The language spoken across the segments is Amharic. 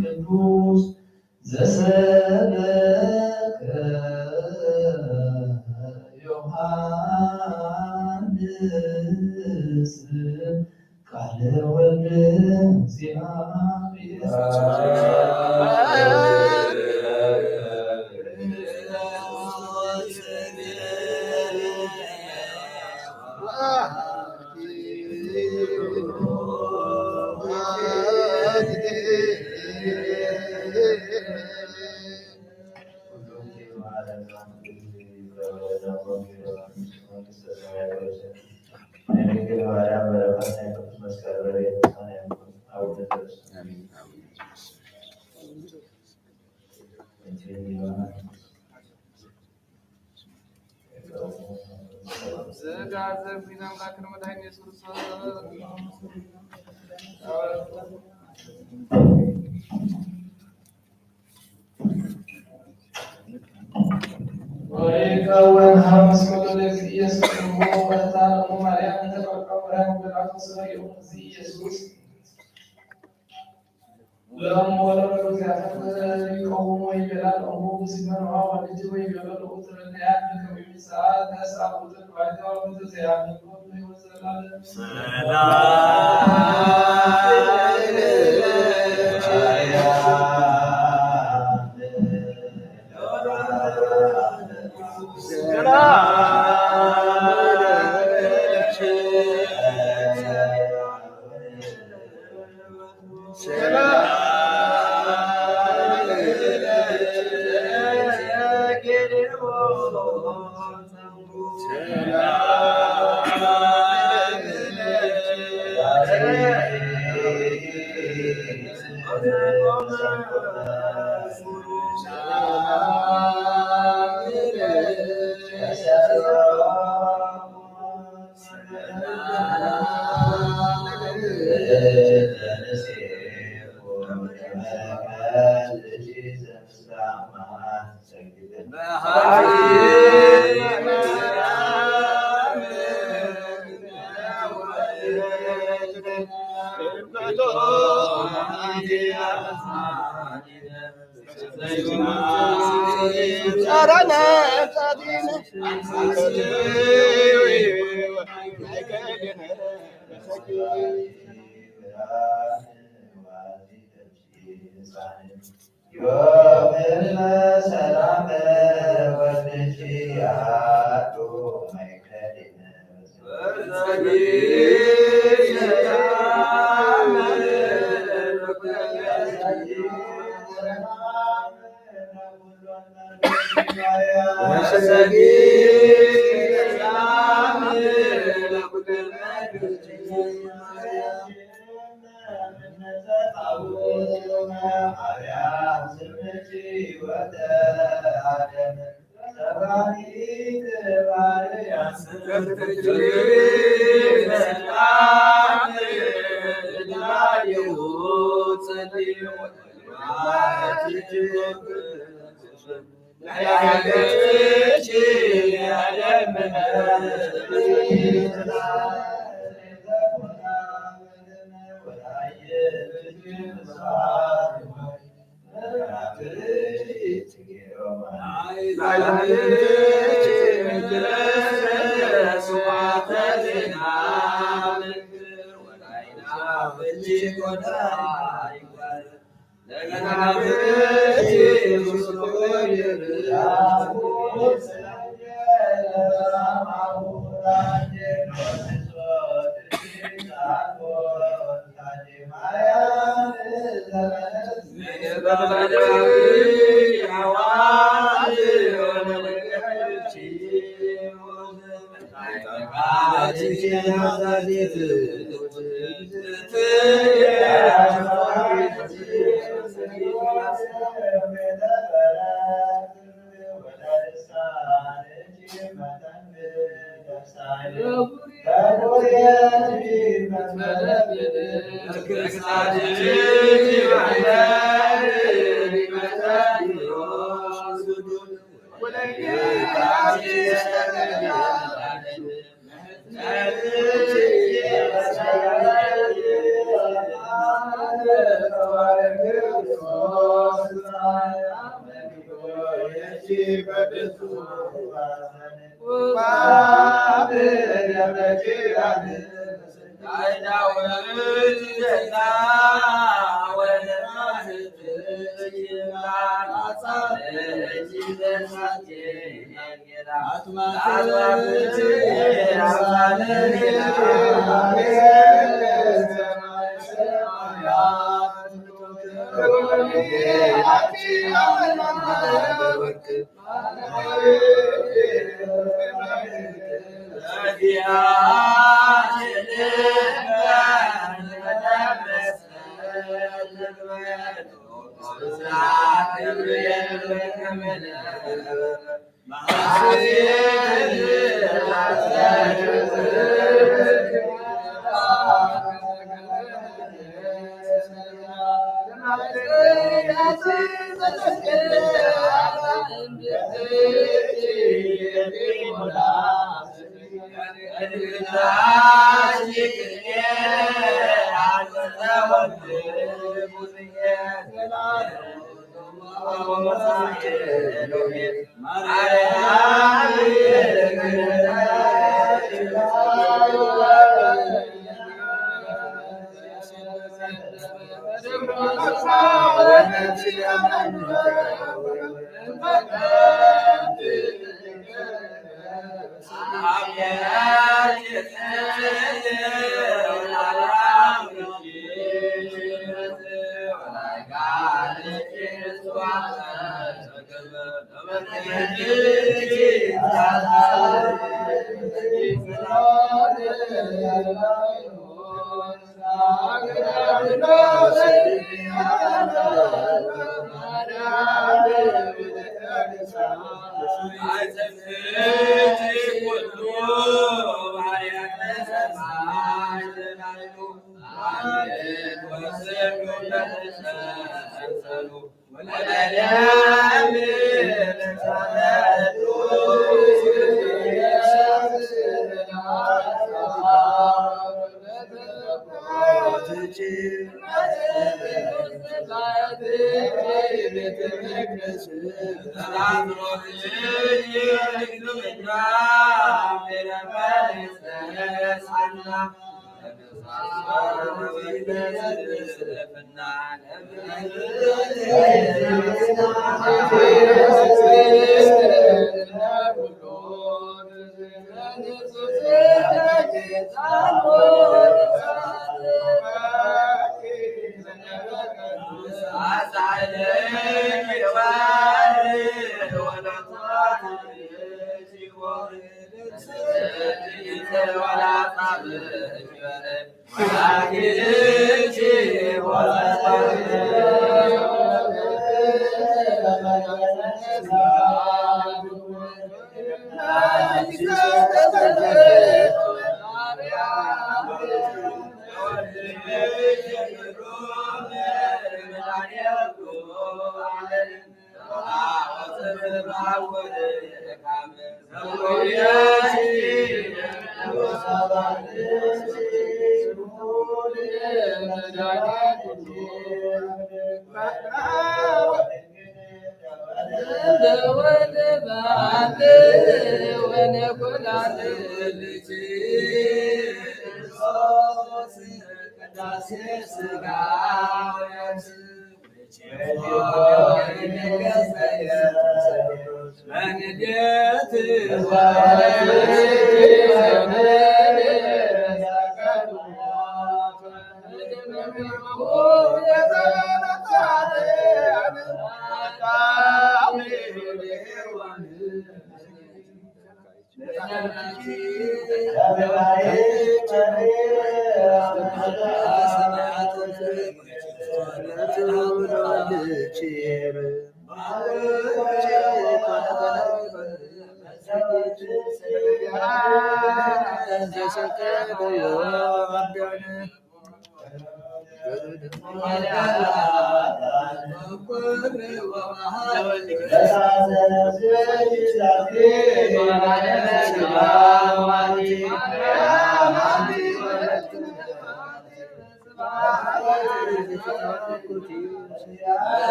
ቅዱስ ዘሰበከ ዮሐንስ ቃለ ወልድ ويكون همس كل يسوع وتعالى مريم تبقى مريم يسوع لهم ولم يقوم ويبلغ أمور سمعوا ولجوا يبلغ أثر النعم كم ساعات أسعى وتقعد وتزيع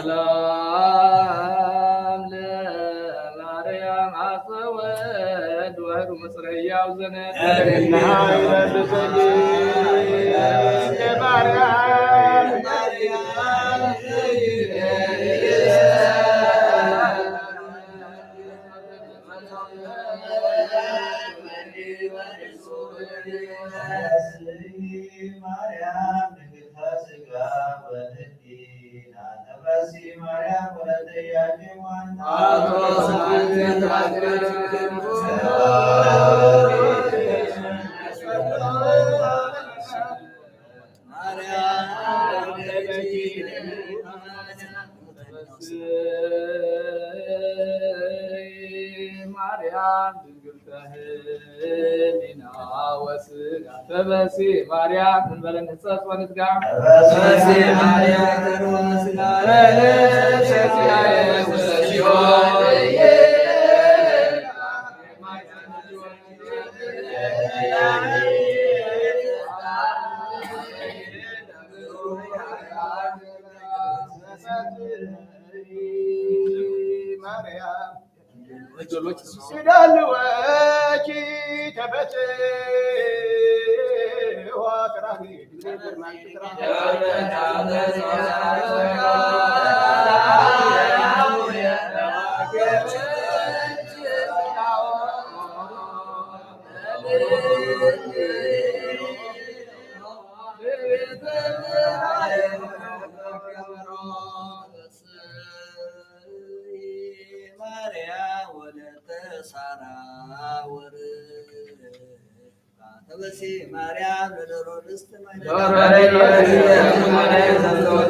ሰላም ለማርያም አፈወድ ወህሩ መስረያው ዘነና ተበሲ ማርያም እንበለን ህጸት ወንዝጋ ተበሲ ማርያም ተሮስጋ ማርያም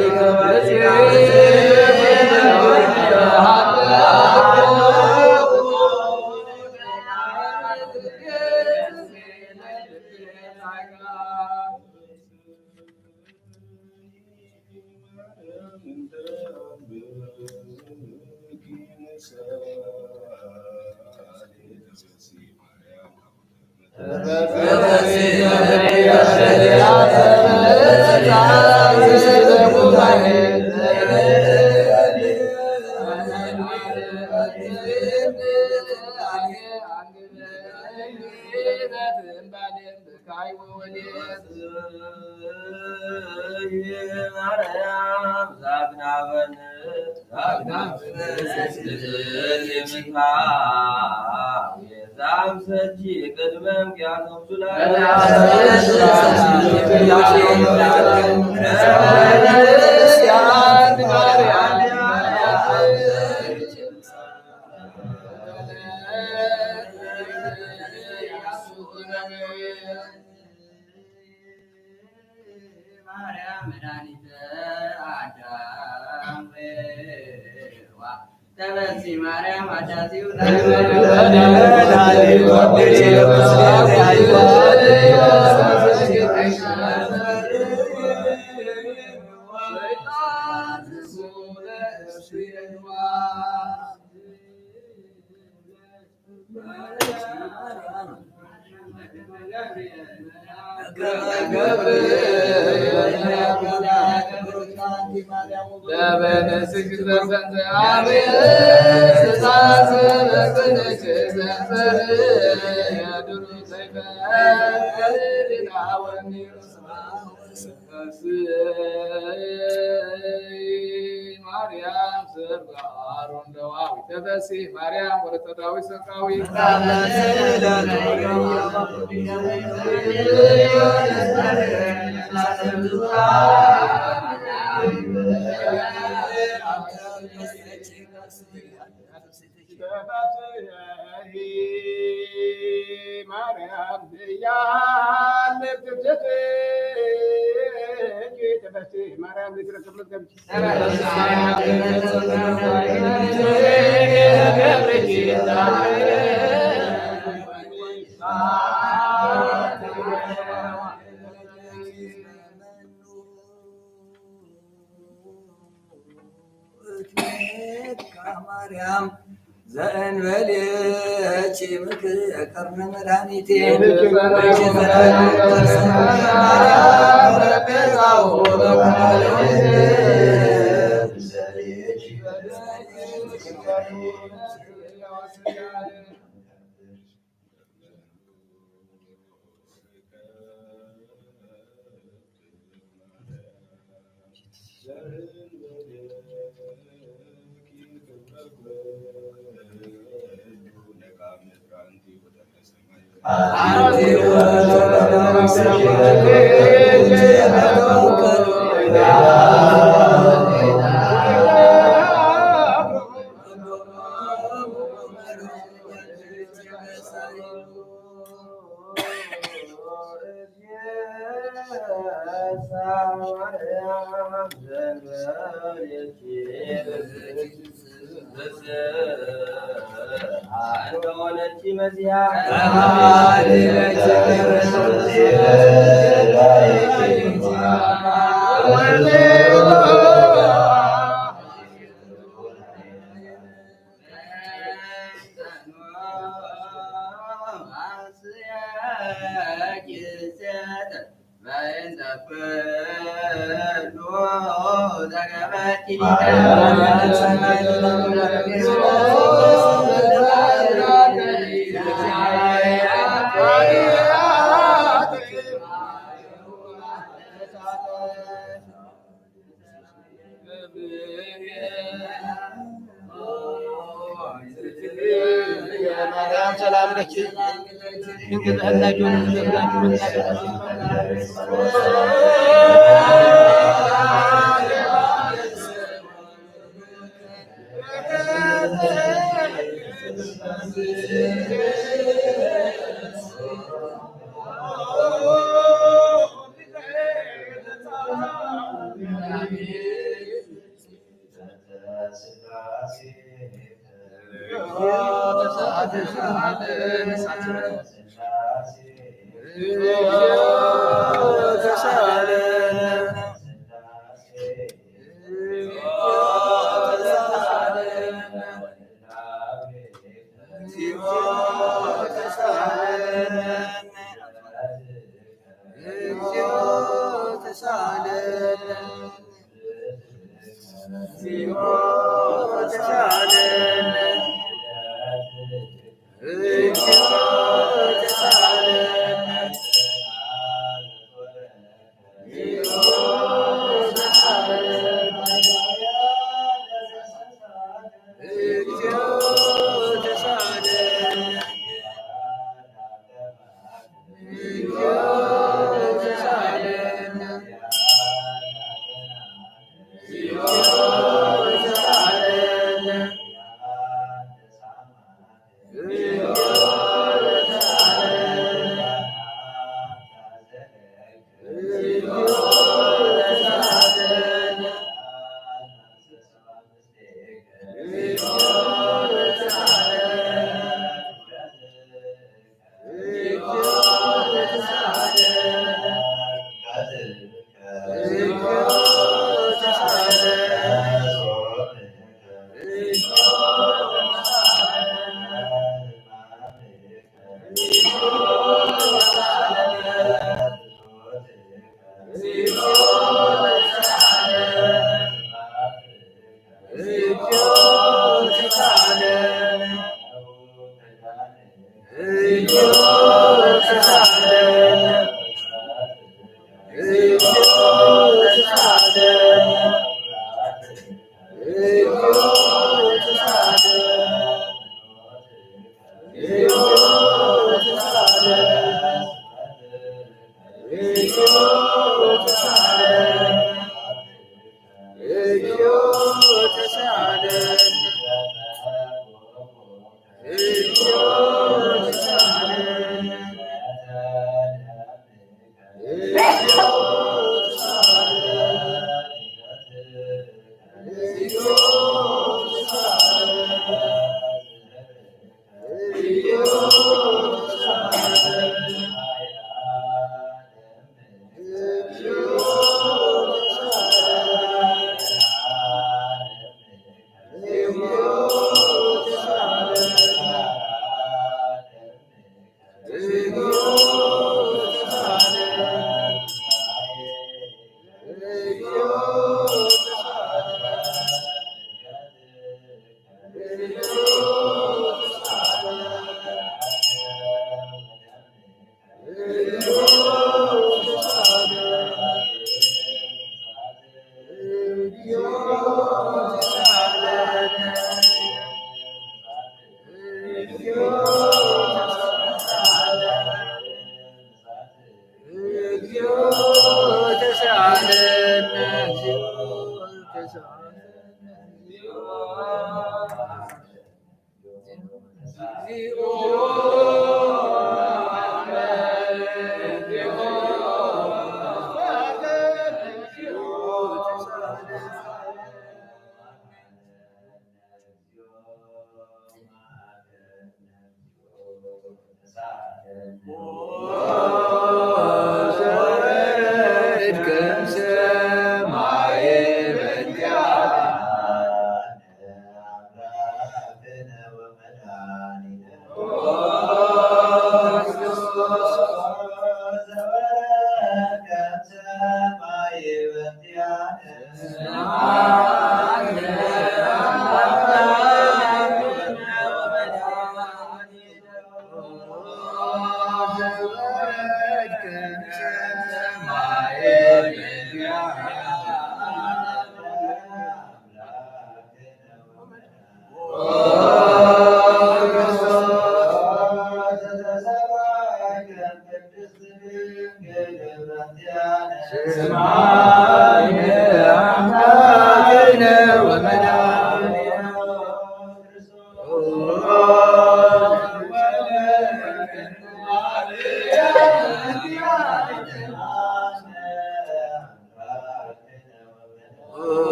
ማርያም ወለተዳዊ ሰቃዊ ማርያም ማርያም ዘእንበሌች ምክር መድኃኒቴ ሰላም ለኪ እንግዲህ አላጆን ዘብላችሁ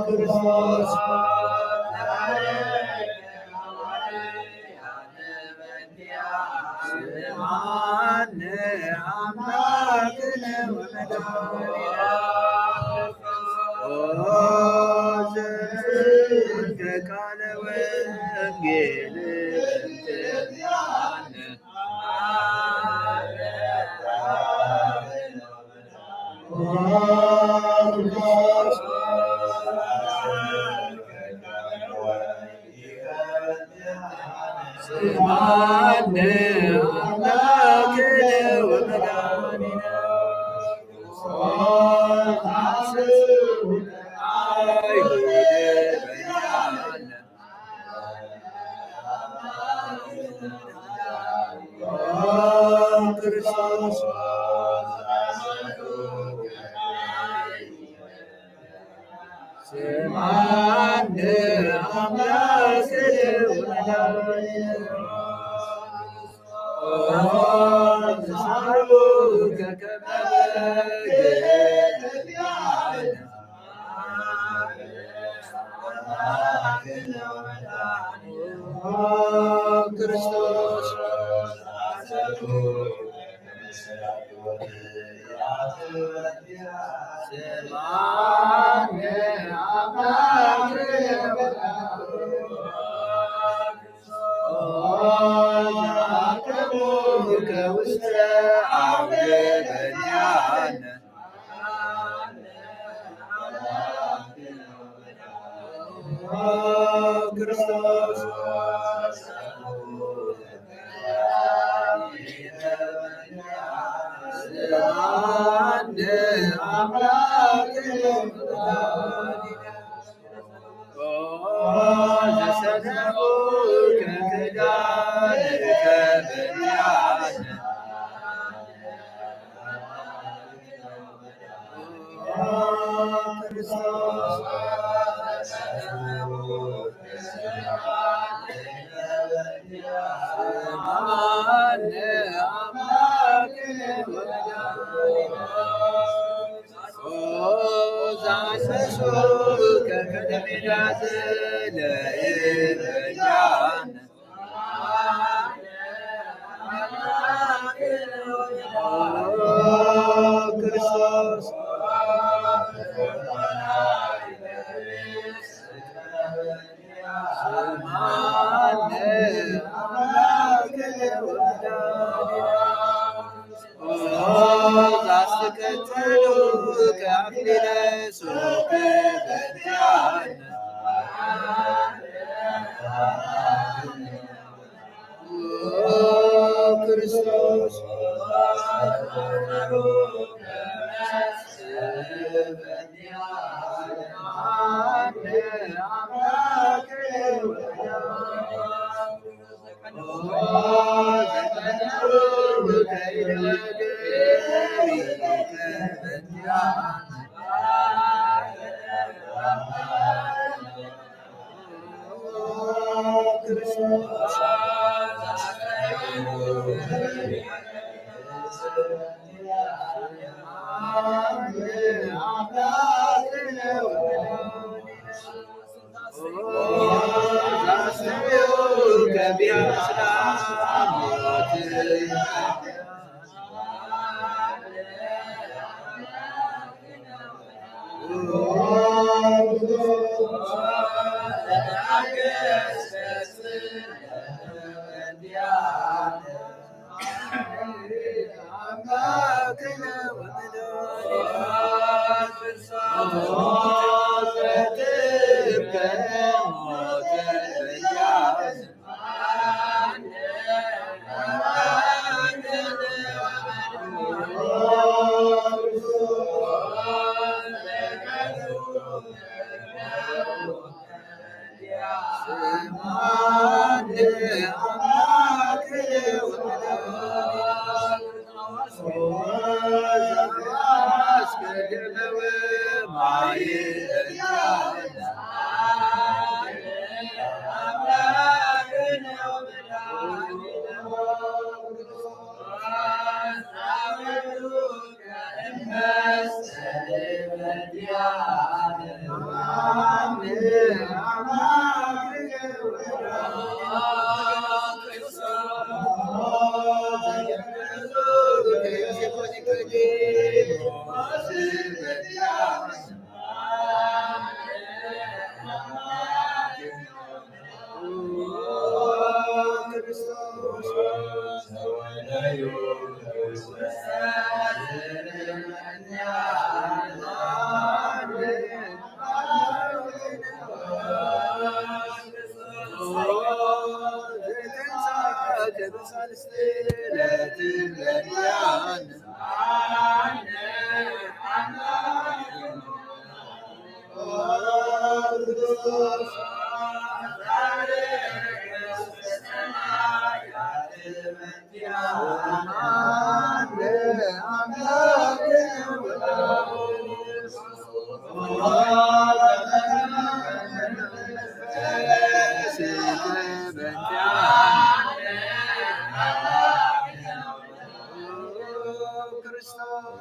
ክርስቶስ ክርስቶስ ስማን አምላክ ክርስቶስ ከውስተ አውደበኛነ ክርስቶስ ስማን አምላክ ዘሰነፉ ከክዳንከ በኛነ ክርስቶስ ስማን አምላክ ዛሰሱ ከከተሜዳ ዘለይበኛነ ክርስቶስ ስማን አምላክ ዛስተከተሉ ከአክሊለ ሦክ በኛነ ክርስቶስ Yeah. ክርስቶስ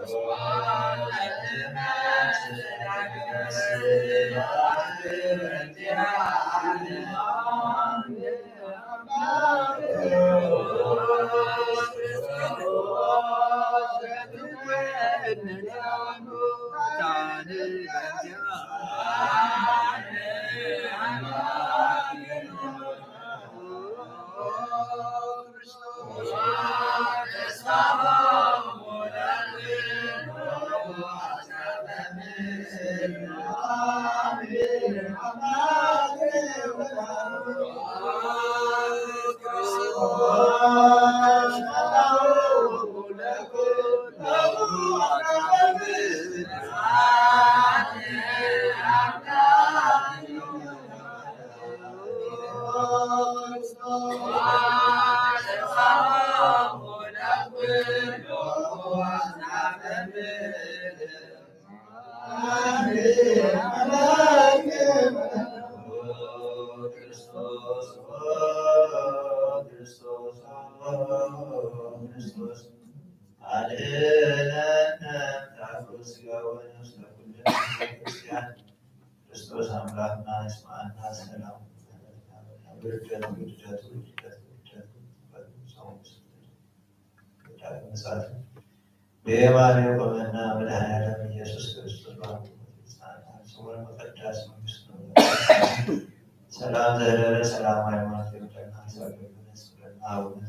ክርስቶስ አምላክና ስማዕና ሰላም በየማነ ቆመና መድኃኔዓለም ኢየሱስ ክርስቶስ ስሙን መቀዳስ መንግስት ነው። ሰላም ዘደረ ሰላም ሃይማኖት የምጠና ሰብለና አቡነ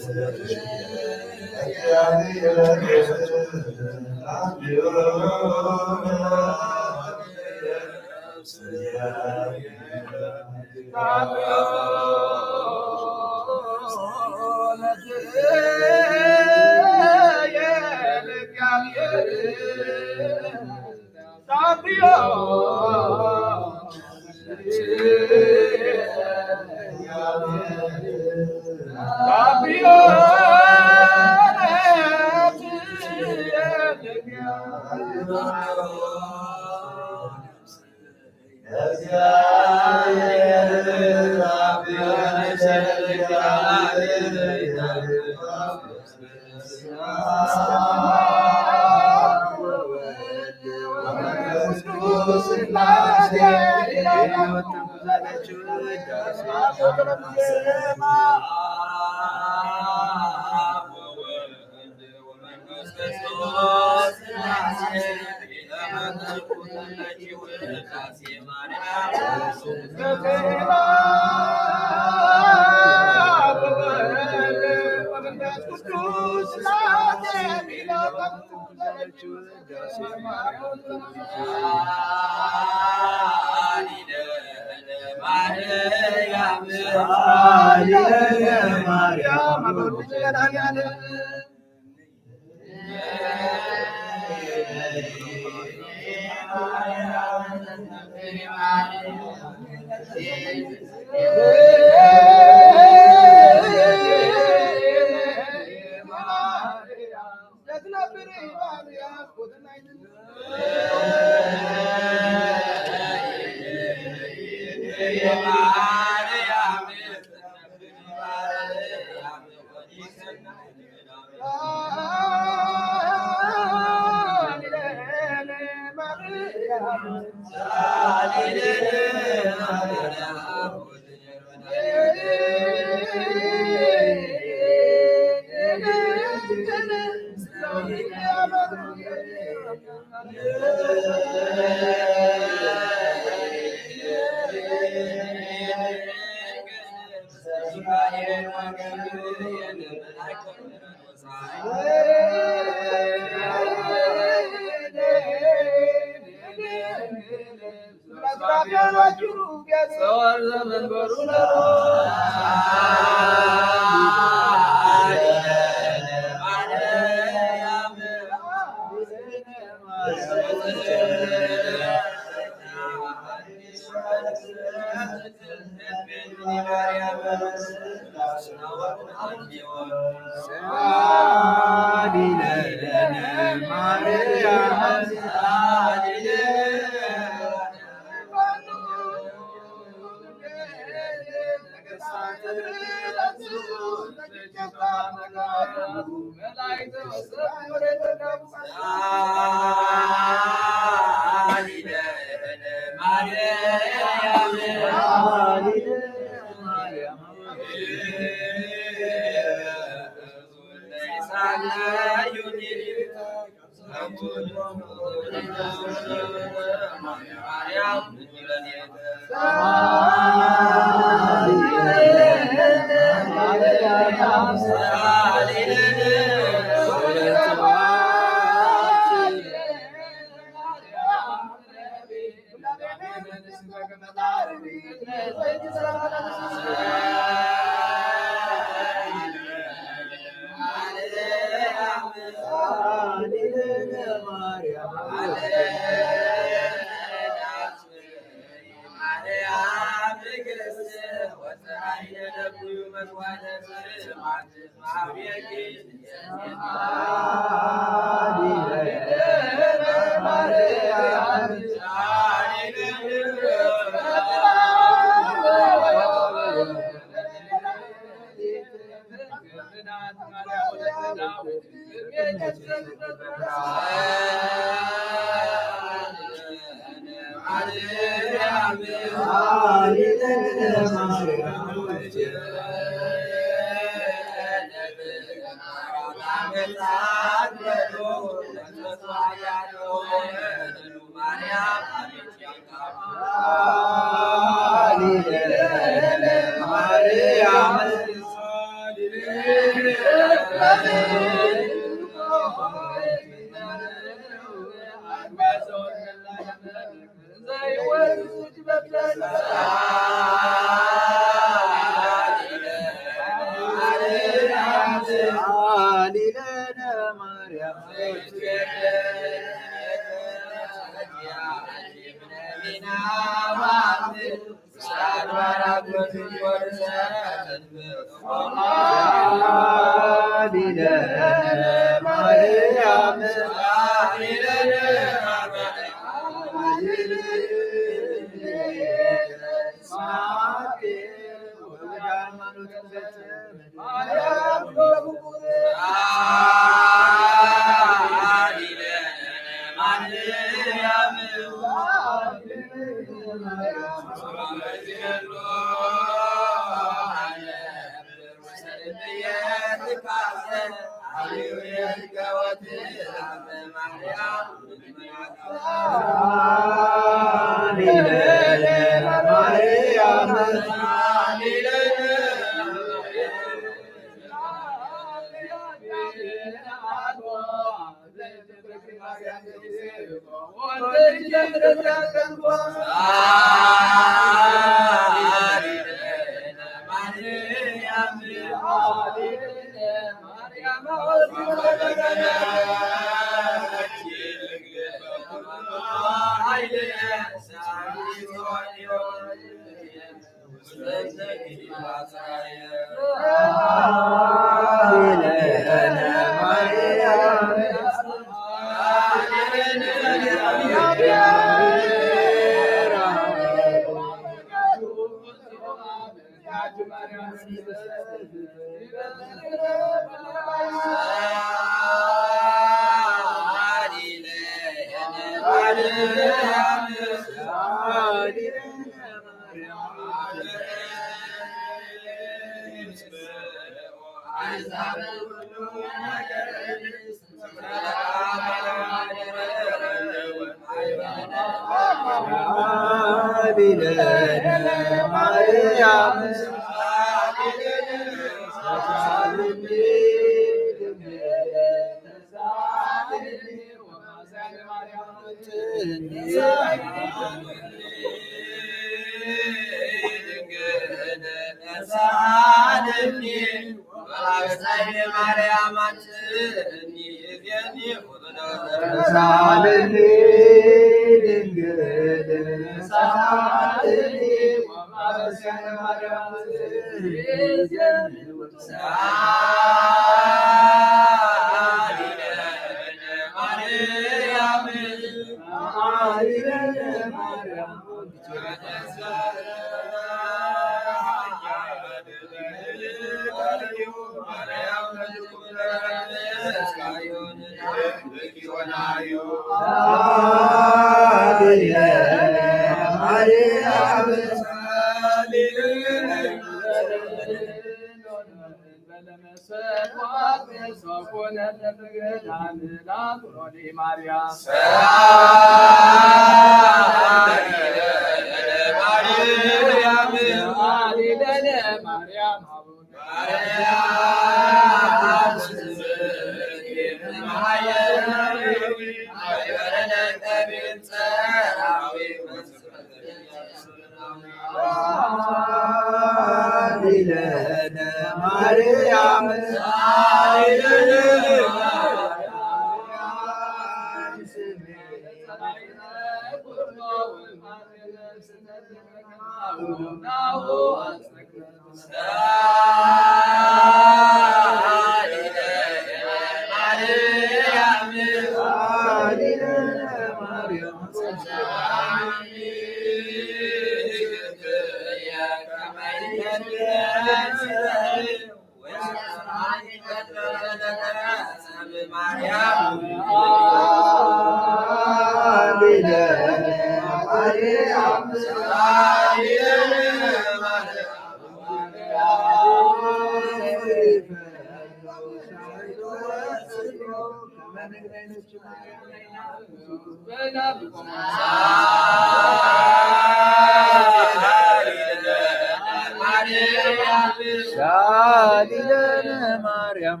ሻዲለነ ማርያም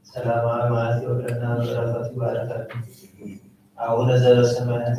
ሰላማዊ ማለት ይወደና በረከቱ ይባረካል። አቡነ ዘበሰማያት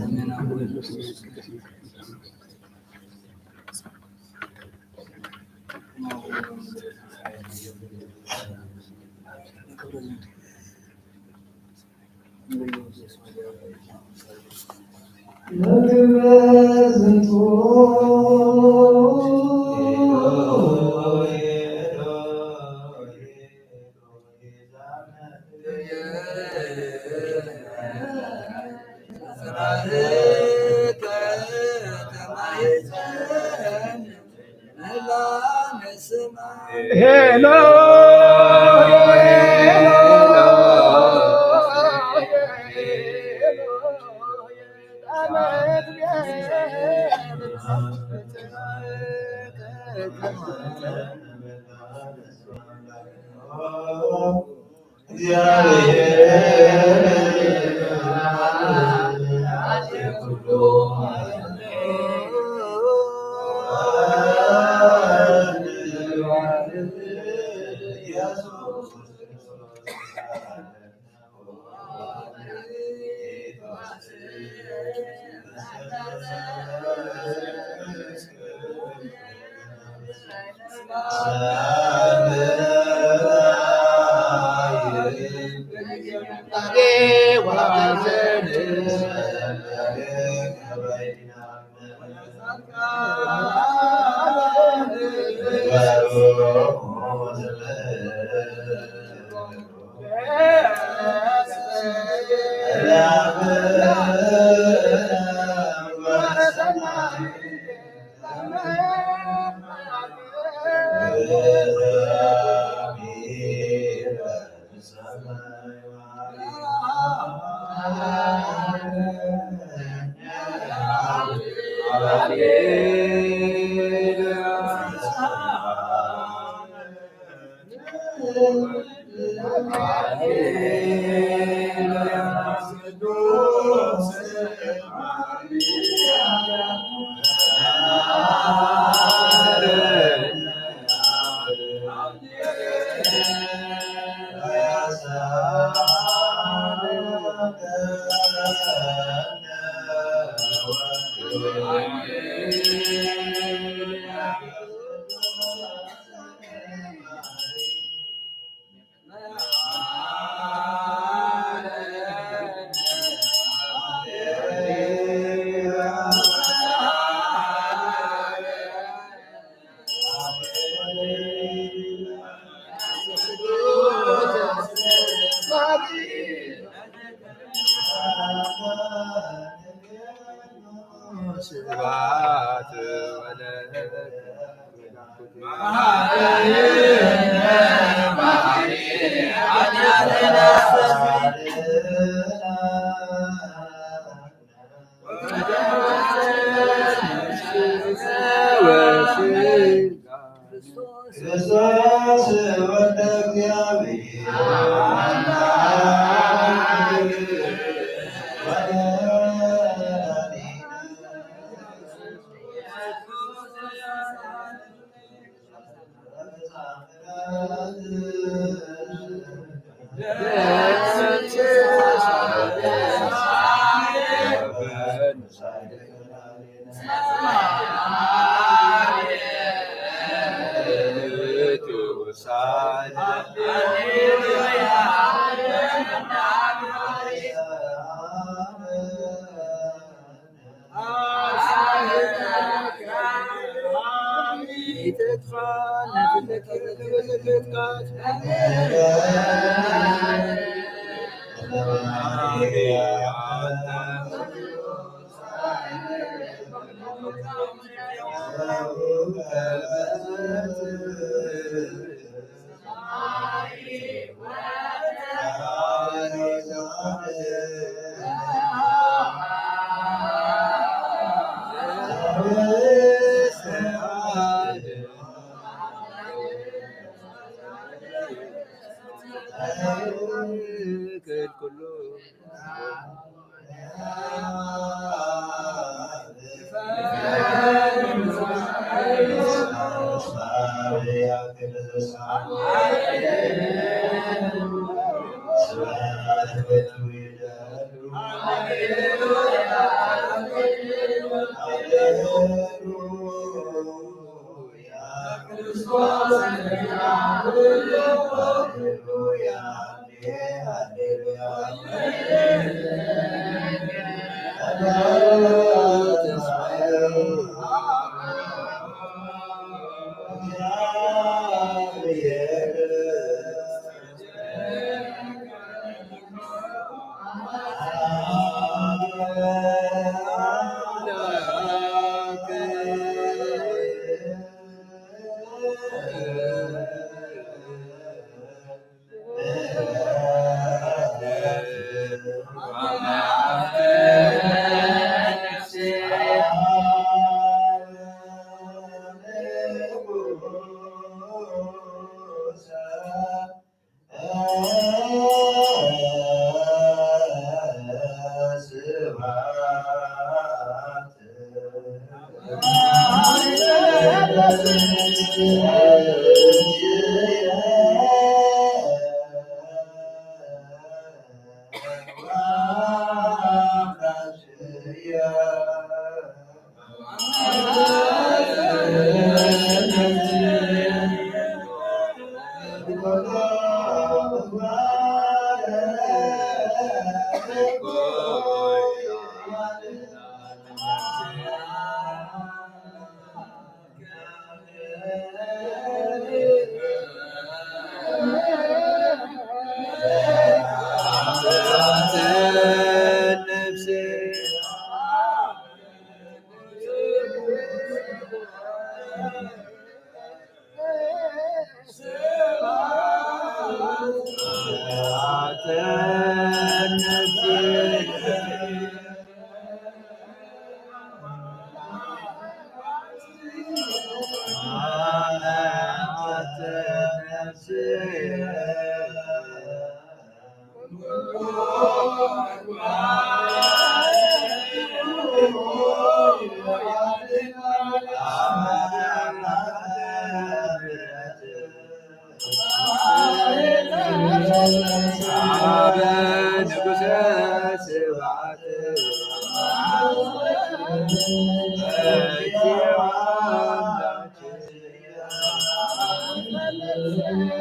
Amen.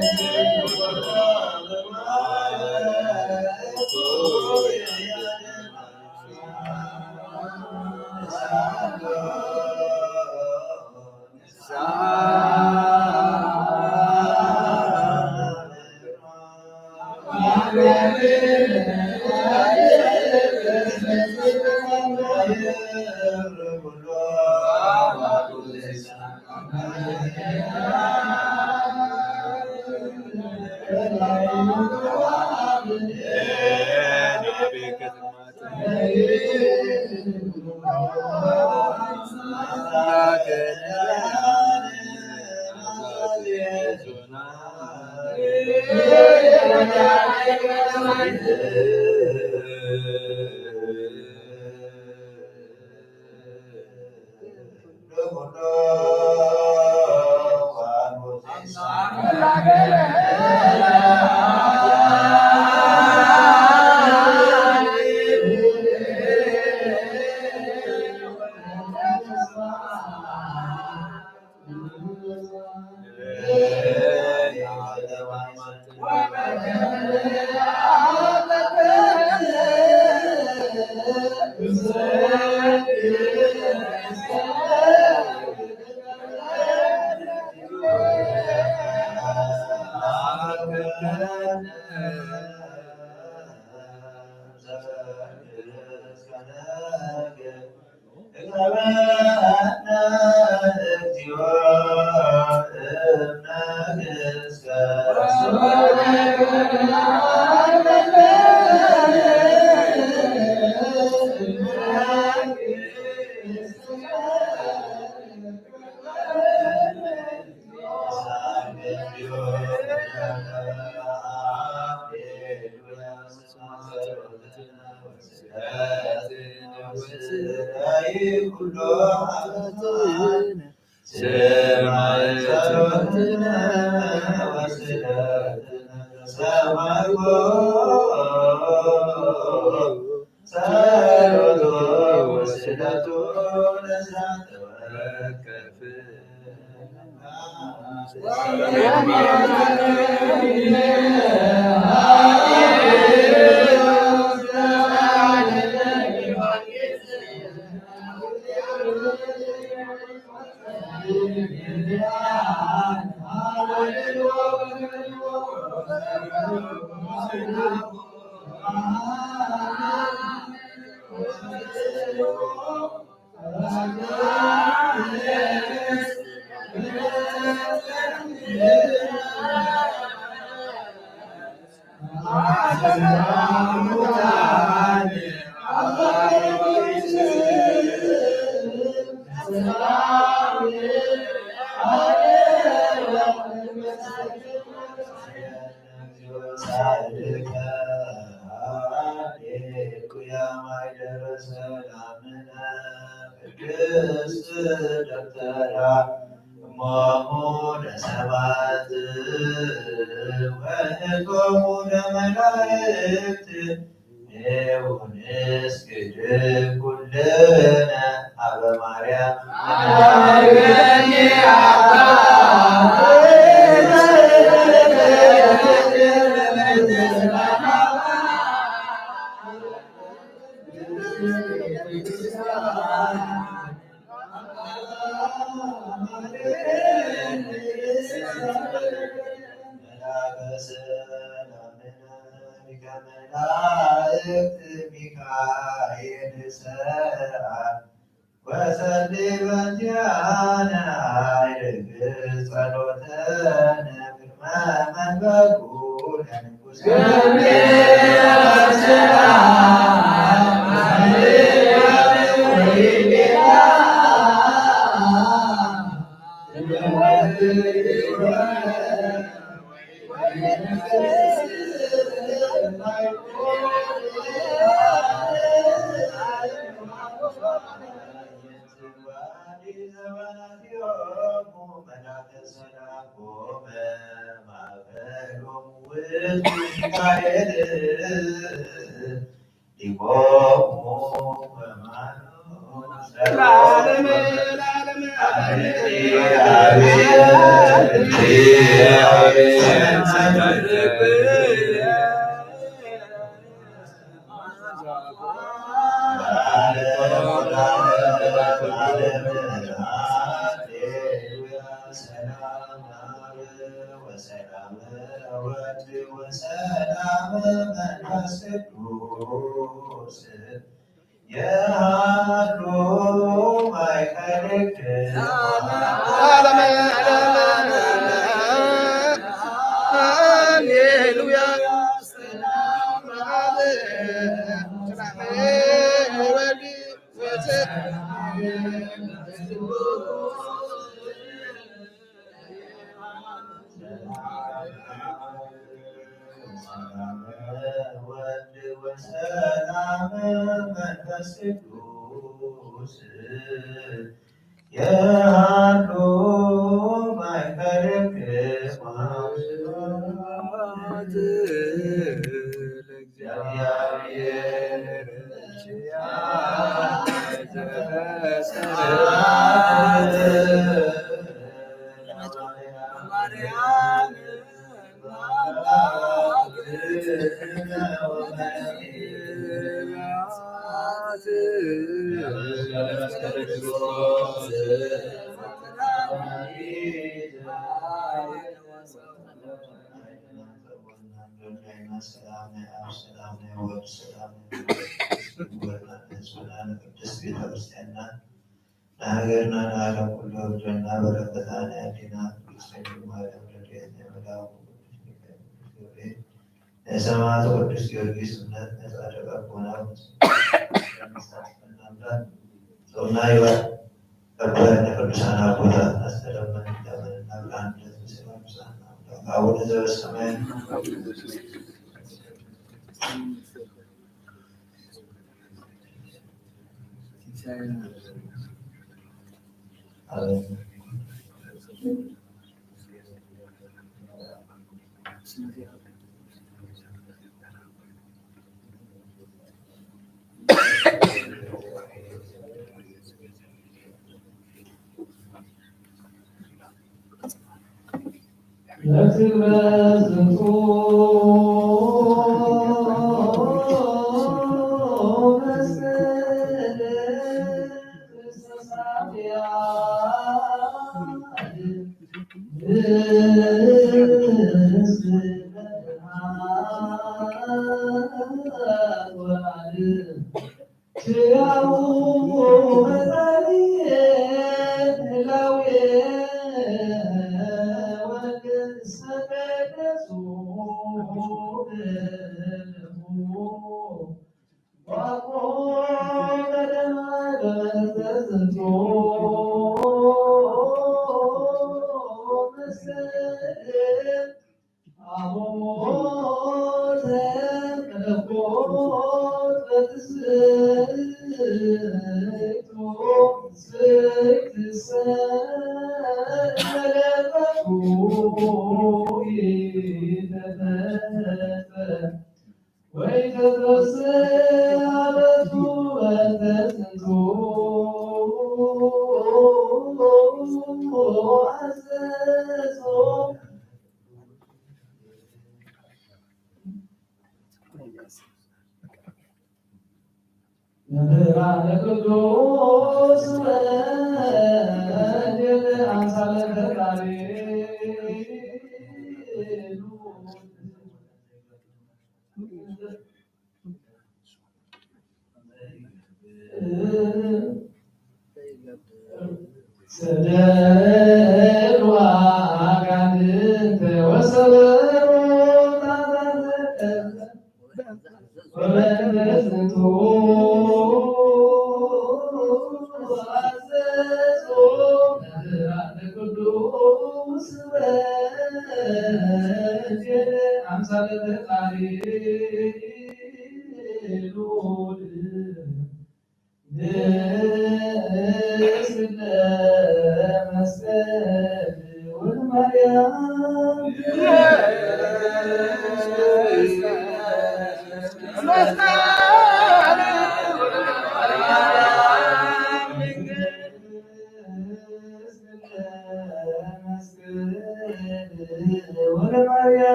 ወሰላም ወልድ ወሰላም መንፈስ ቅዱስ የሃሉ ማእከልክሙ ሃሌሉያ ወልድ ወሰላም መንፈስ ቅዱስ የሃሉ ማእከልክሙ ለእግዚአብሔር ቅድስት ቤተክርስቲያንና ለሀገርና ለዓለም ሁሉ እርዳና በረከታን ያድና የሰማዕቱ ቅዱስ ጊዮርጊስ እምነት ነጻድቅ አቡነ ሰውና ይባል ከበረነ ቅዱሳን አቦታት አስተደመን እንደምንና ብርሃንነት ምስል ቅዱሳን አቡነ ዘበሰማያት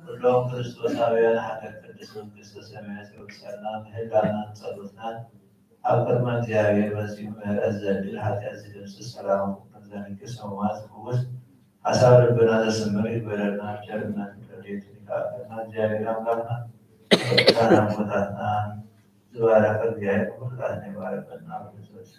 كلهم ክርስቶሳውያን ሀገር ቅድስት መንግሥተ ሰማያት ይወርሳልና ምህላና ጸሎትና አቅርማ እግዚአብሔር በዚህ ምሕረት ዘንድ ኃጢአት ሲደምስስ ሰላሙ ከዘንግ ሰማት ውስጥ ሀሳብ ልብና ተስምር ይበረና ቸርነት ረድኤት ይካፈልና እግዚአብሔር አምላክና ቅዱሳን አቦታትና ዝባረከ እግዚአብሔር ሁላችን ይባረከና ክርስቶስ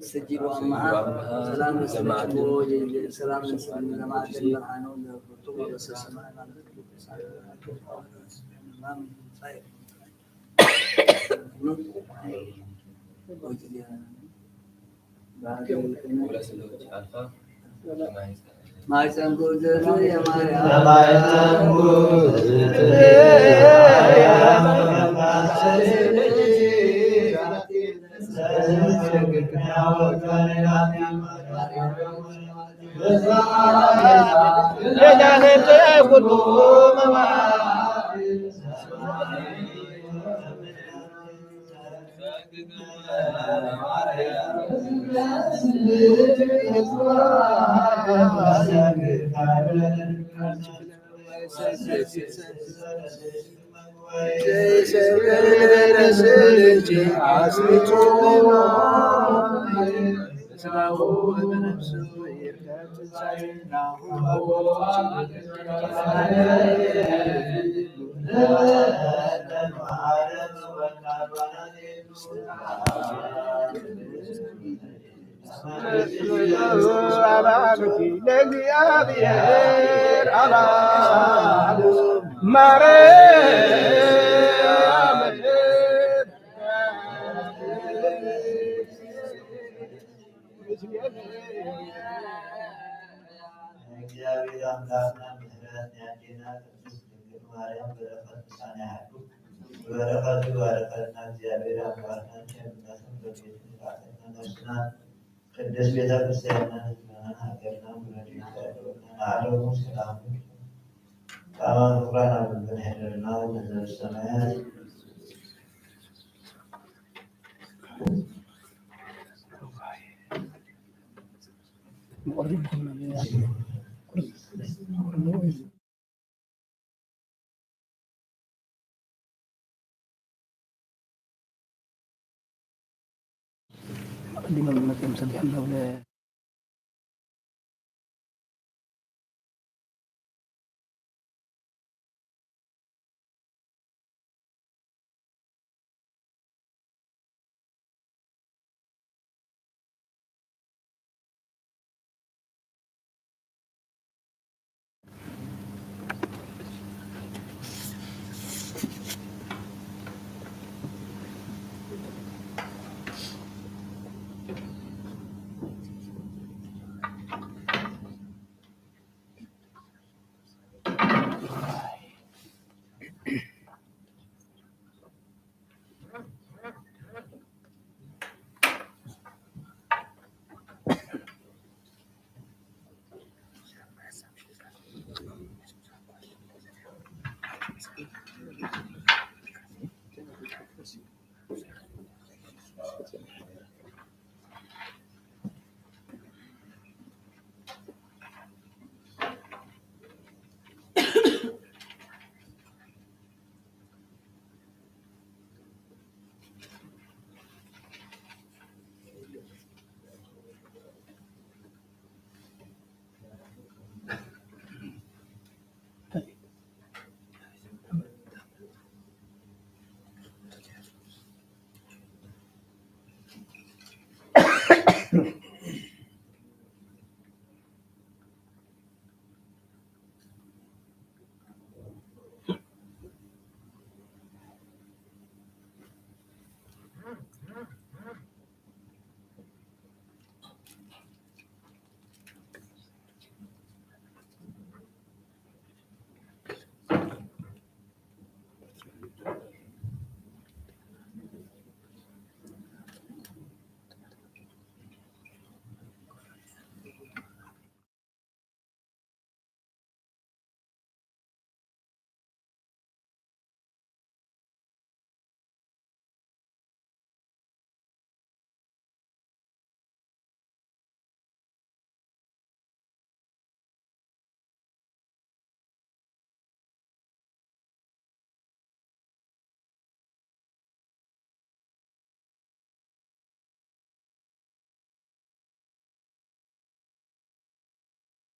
سجلوا أمها سلام سلام سلام سلام ቅድስት ቤተክርስቲያንን ሕዝብህን ሀገርህን ዓለሙ ሰላም ጣማን ፍቅራን አብብን ሄደርና በዘበሰማያት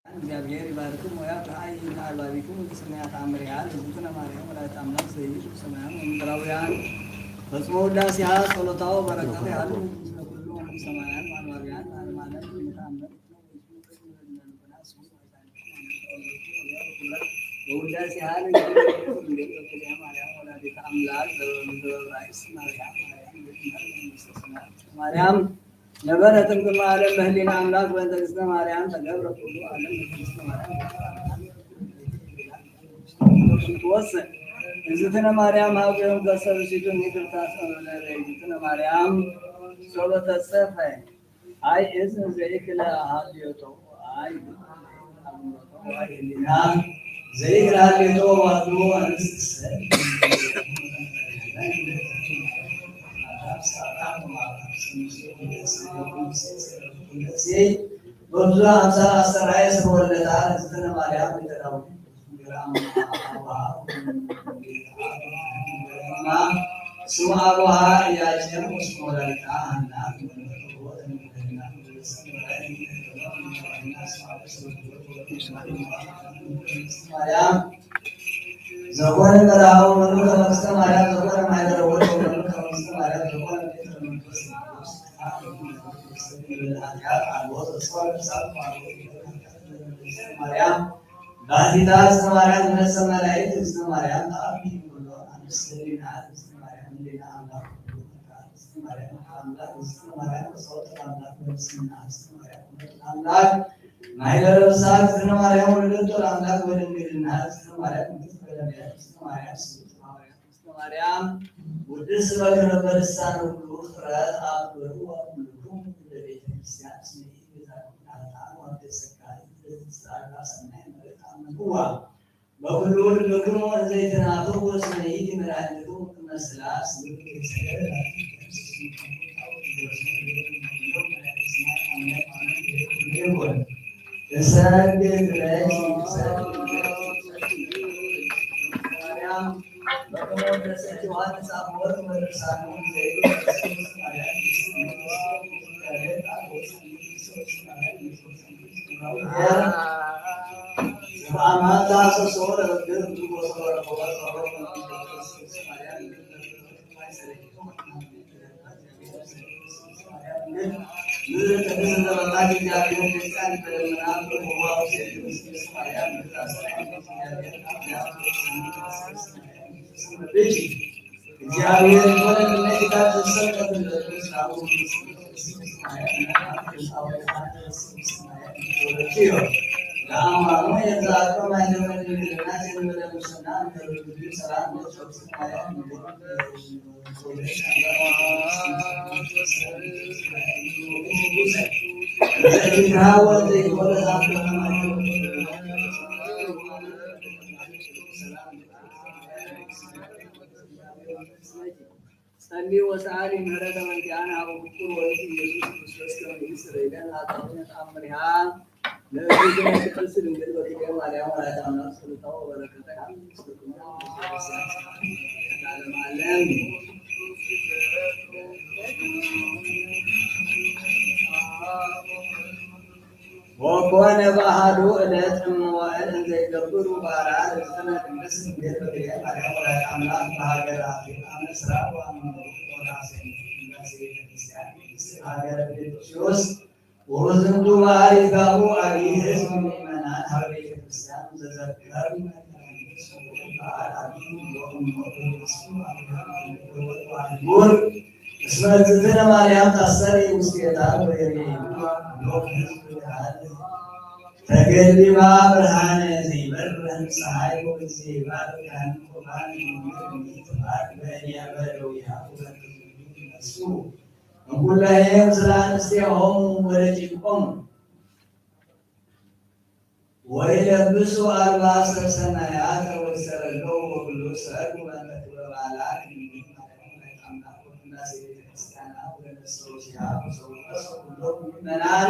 እግዚአብሔር ይባርክም ወያ ራእይ አርባቢኩም በሰማያት አምሪያል ዝኩነ ማርያም ወላዲተ አምላክ ዘይሽ ሰማያም ወምድራውያን ፈጽሞ ውዳሴሃ ጸሎታው በረከቱ ያሉ ሁሉ ሰማያን ማንዋሪያን ማለት በውዳሴ ያህል ማርያም ወላዲተ አምላክ በዕብራይስጥ ማርያም ነበረ ጥንቅም ዓለም በህሊና አምላክ በእንተ እግዝእትነ ማርያም ተገብረ ኩሉ ዓለም በእግዝእትነ ማርያም ወሰን እግዝእትነ ማርያም ሀገም ከሰብሲቱን ይቅርታ እግዝእትነ ማርያም ሶበተሰፈ አይ እዝን ዘይክለ ሀልዮቶ አይ ህሊና ዘይክለ ሀልዮቶ ዋሉ አንስት በብዙ ሀምሳ አሰራይ ስወለዳ እግዝእትነ ማርያም ሊተዳው ስሙ አቡሃ ኢያቄም ወስሙ ወላዲተ ሐና ማርያም ዘኮነ ቀዳማዊ መኑ ከመንግሥተ ማርያም ዘኮነ ማኅደረ ወልድ ወመኑ ከመንግሥተ ማርያም ዘኮነ ማርያም ባሕቲታ እግዝእትነ ማርያም ዝነሰ መላእክት እግዝእትነ ማርያም ተአቢ ኩሎ አንስት ህሊና እግዝእትነ ማርያም ህሊና አምላክ እግዝእትነ ማርያም አምላክ እግዝእትነ ማርያም ሰውት አምላክ በምስና እግዝእትነ ማርያም አምላክ ማኅደረ ብስራት እግዝእትነ ማርያም ወለደቶ ለአምላክ በድንግልና እግዝእትነ ማርያም እግዝእትነ ማርያም እግዝእትነ ማርያም ውድስ በክብረ በልሳነ ሁሉ ፍጥረት አክብሩ ወኩልኩም ለቤተ ክርስቲያን ስሜ በኩሉ ልብክሙ እንዘ ይትናገሩ ወስመ ይእቲ መድኃኒትክሙ ከመስላስ እግዚአብሔር ጸልዩ ወሰአሊ ምህረተ መንቲአነ ሀበ ፍቁር ወልድ ኢየሱስ ክርስቶስ ከመ ይስረይ ለነ ኃጣውኢነ ተአምሪሃ ለእግዝእትነ ቅድስት ድንግል በክልኤ ማርያም ወላዲተ አምላክ ጸሎታ ወበረከታ ለዓለመ ዓለም። ወኮነ በአሐዱ ዕለት እምወዕል እንዘ ይገብሩ በዓልአ ለእግዝእትነ ቅድስት ድንግል በክልኤ ማርያም ወላዲተ አምላክ በሀገረ አፍሪካ ምስራቅ ሀገረ ፊልጵስዩስ ወዝንቱ በዓል ይጋቡ አብይ ሕዝብ ምእመናን ሀበ ቤተ ክርስቲያን ዘዘከር እስመ እግዝእትነ ማርያም ታሰሪ ውስቴታ ተገሊባ ብርሃነ ዘይበርህ ፀሐይ ወዘይባር ብርሃን ቆማን ይትባር በእንያ በደውያ እሱ እንኩለሄም ስለ አንስቲሆሙ ወለጭቆሙ ወይለብሱ አልባሰ ሰናያተ ወይሰረገው ወኩሉ ሰዱ በእንተ በዓላት ምእመናን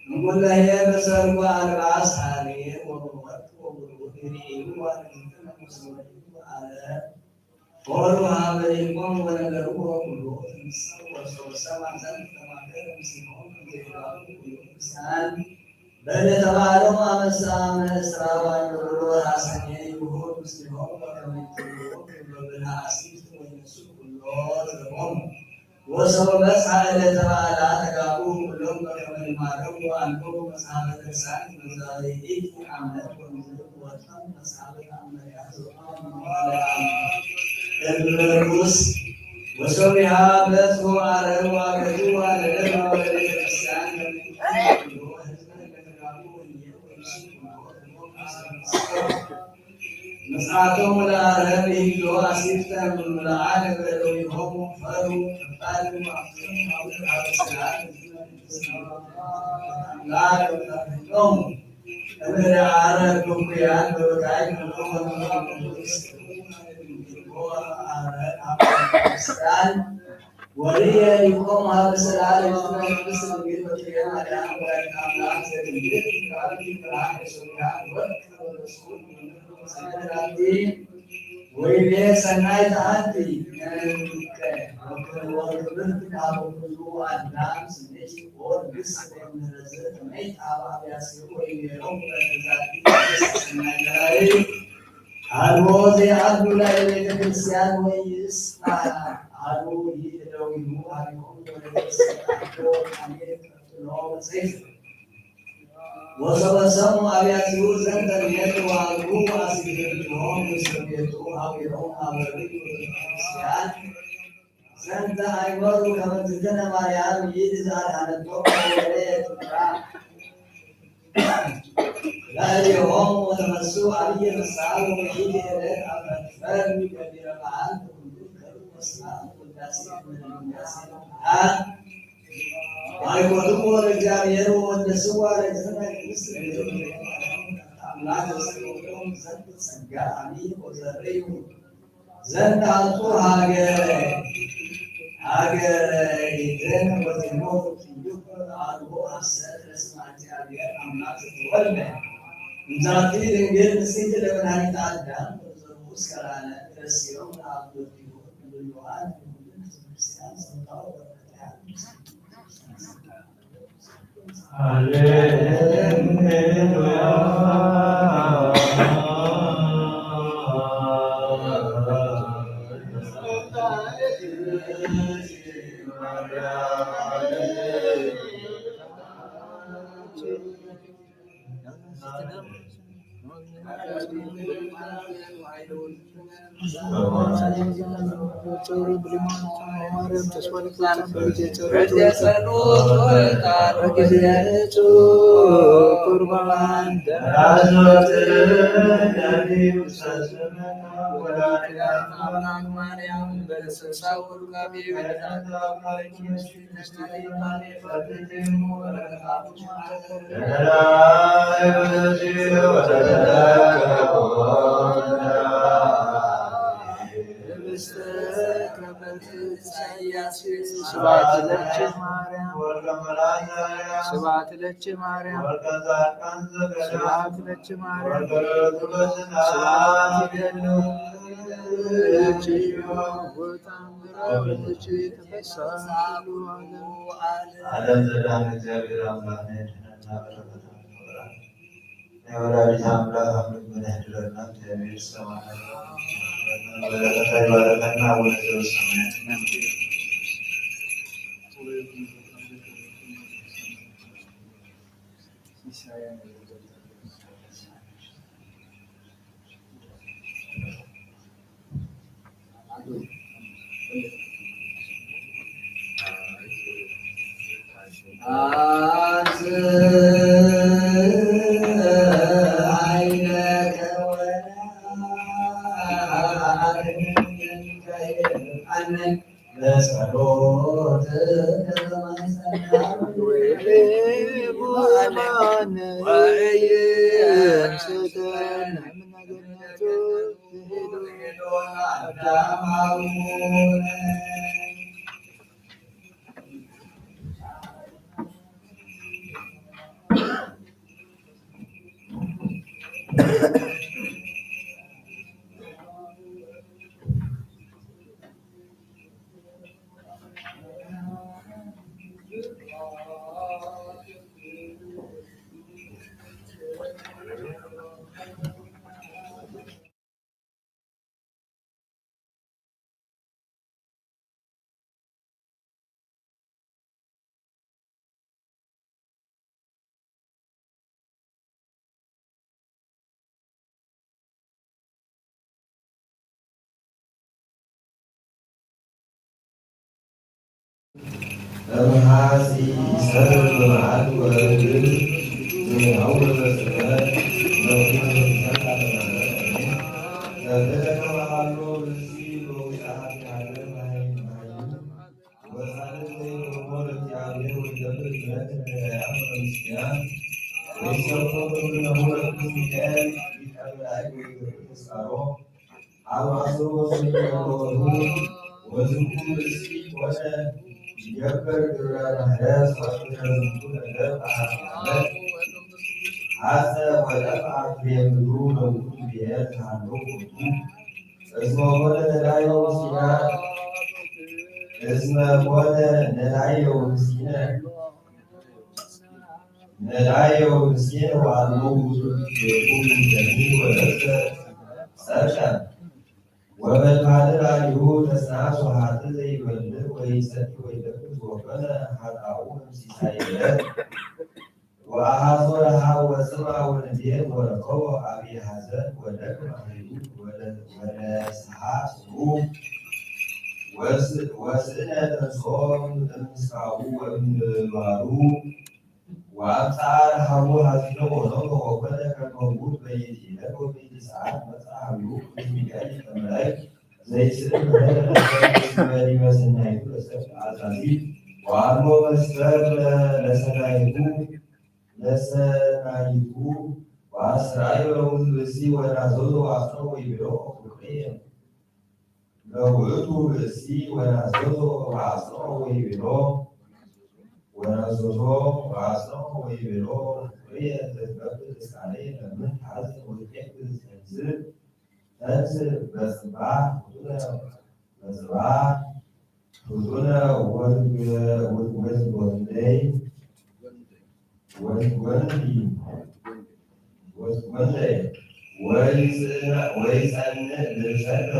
እንኩለሄ በሰርጉ አልባስ ሀሌ ወወርቅ ወቡሩር ይሬኡ አለ ሆሩ ሀበሌቆም ወነገሩ ወኩሉ በለተባለው አመሳ መስራ ዋንሮ ራሰኔ ይሁን ሲሆን በብልሃሲት ወይሱ ሁሎ ዘቦም ወሰው በፀሐይ ለተባላ ተጋቡ ሁሉም በከመ ይማረው አንዱ መጽሐፈ ቅዱሳን በዛሬ ዓመት وسمع بثه على وعبدوا على الإنسان مسعتهم العربي واسفتا من العالم الذي هم فروا قالوا معصوم او العالم لا يتفقون أمر عارفكم يا بوكاي من ولي يقوم هذا السلام يسمى بسم الله وتعالى على أمر سيدنا عليه الصلاة وإلى سنايت عندي وكل وقت على موضوع الناس نجي ورقص من الزمن ما يتعب ياسير وإلى يوم الزمن الروز عدو لا إلى الكريستيان ويسمع عدو يدعو عليكم وسبسم أبيات يوزن تنيت وعدو واسيرهم يسميتوا أو يوم أبريد الكريستيان سنت أيمر كما تجنا ما يعلم يدزار على الدكتور لا اليوم وتمسوا علي الصعب ويجي إليه أفضل كبير معان كل مسلم والناس من الناس ويقولوا الرجال يروا النسوة لجنة المسلمين لا تسلمون زند سجاني وزريو زند عطور هاجر يدين وتنور في يوم عدو أحسن اسمع جابير أملاك تولى نزاتي رجال نسيت لمن هاي تعدى وزروس كرانا ترسيهم عبد الوهاب الإنسان سنتاو ስብሐት ለኪ ማርያም ስብሐት ለኪ ማርያም ዓለም ዘዳን እግዚአብሔር አምላክ ነህና በረከተ የወላዲተ አምላክ አምላክ መድኃኒትና እግዚአብሔር ሰማይ በረከተ ይባረከና ወደ ሰማያት أمهاسي سرد معد وأجل من أول سنة حتى ودفع في يمدون وكل بيات عنهم اسمه ولا ندعي وسينا اسمه ولا ندعي وسينا ندعي وسينا وعنهم يقول جميل ولست سرشا ومن بعد اليهود تسعى وحتى زي بلد ويسد ويدفز وفنا حتى أعوهم سيسايلات وأحاصرها وسمع ونبيه ورقوة أبي حسن ولكم أهلوك ولا سحاء سروب وسنة صوم تنسعه وابن معروف وأمسعر حبو حسنه ونوه وفلك الموجود بيتي لكم في ساعات مسعى حبوك بمكاني كملاك زي سلم هذا الأسفل ما سنعيد الأسفل عزيز وعلمه مسفر لسنعيدوك لسنعيدوك وأسرعي ولوزبسي ونعزوز وأسرعوا يبلوه بخير لو بسي ونعزوز وأسرعوا يبلوه ونعزوز وأسرعوا يبلوه بخير تتبقى علينا من حزن وتحبس تنزل بسبعة خذونا والوالدين ويسألنا للفتى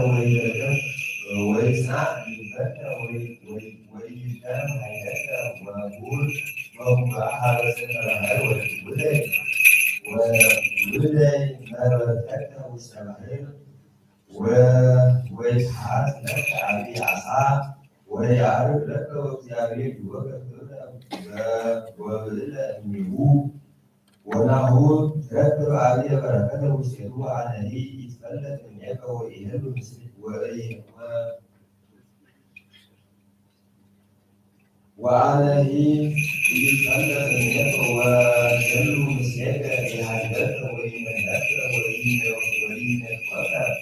ويسعى للفتى ويجتام حياته ويقول وهم حارسنا الهوى وولدي ما فتته السماحين ويسحاق لك علي عصا ويعرف لك وتعرف وكفنا وبدل النبوء ونعود ترتب عليه بركته وسيروه على هي يتفلت من يده وإهله وعليه يتفلت من يده وشله مسيده بحاجته وإيمانته وإيمانته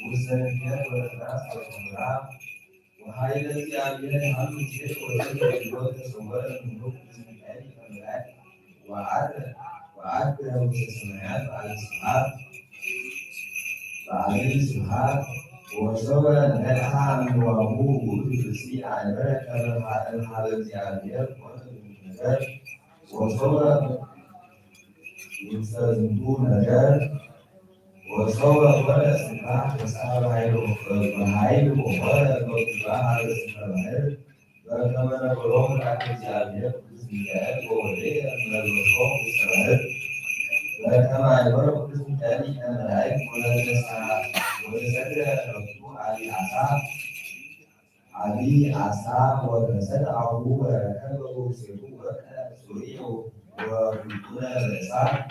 والسلاميات والناس والأمراء وهاي التي عملها عنه الشيخ ويسمى الوقت صورا من نقطة من آل الأملاك وعد له السماوات على الصحاب وعليه الصحاب وسوى نلحى من وابوه ويسي على بركة من هذا الزيادات والنجاة وسوى يستخدمون نجاة وصور ولا سماح وسحب وحايل ولا نطبع على السماحات وكما نقولون عن الجامعات والسماحات ووليها من الرسوم والسماحات وكما يقولون قسم ثاني أن العيب ولا تسعى ويسكر الرسول علي عصا وتسدعه وركبه سيروه سوريه وبطون رسال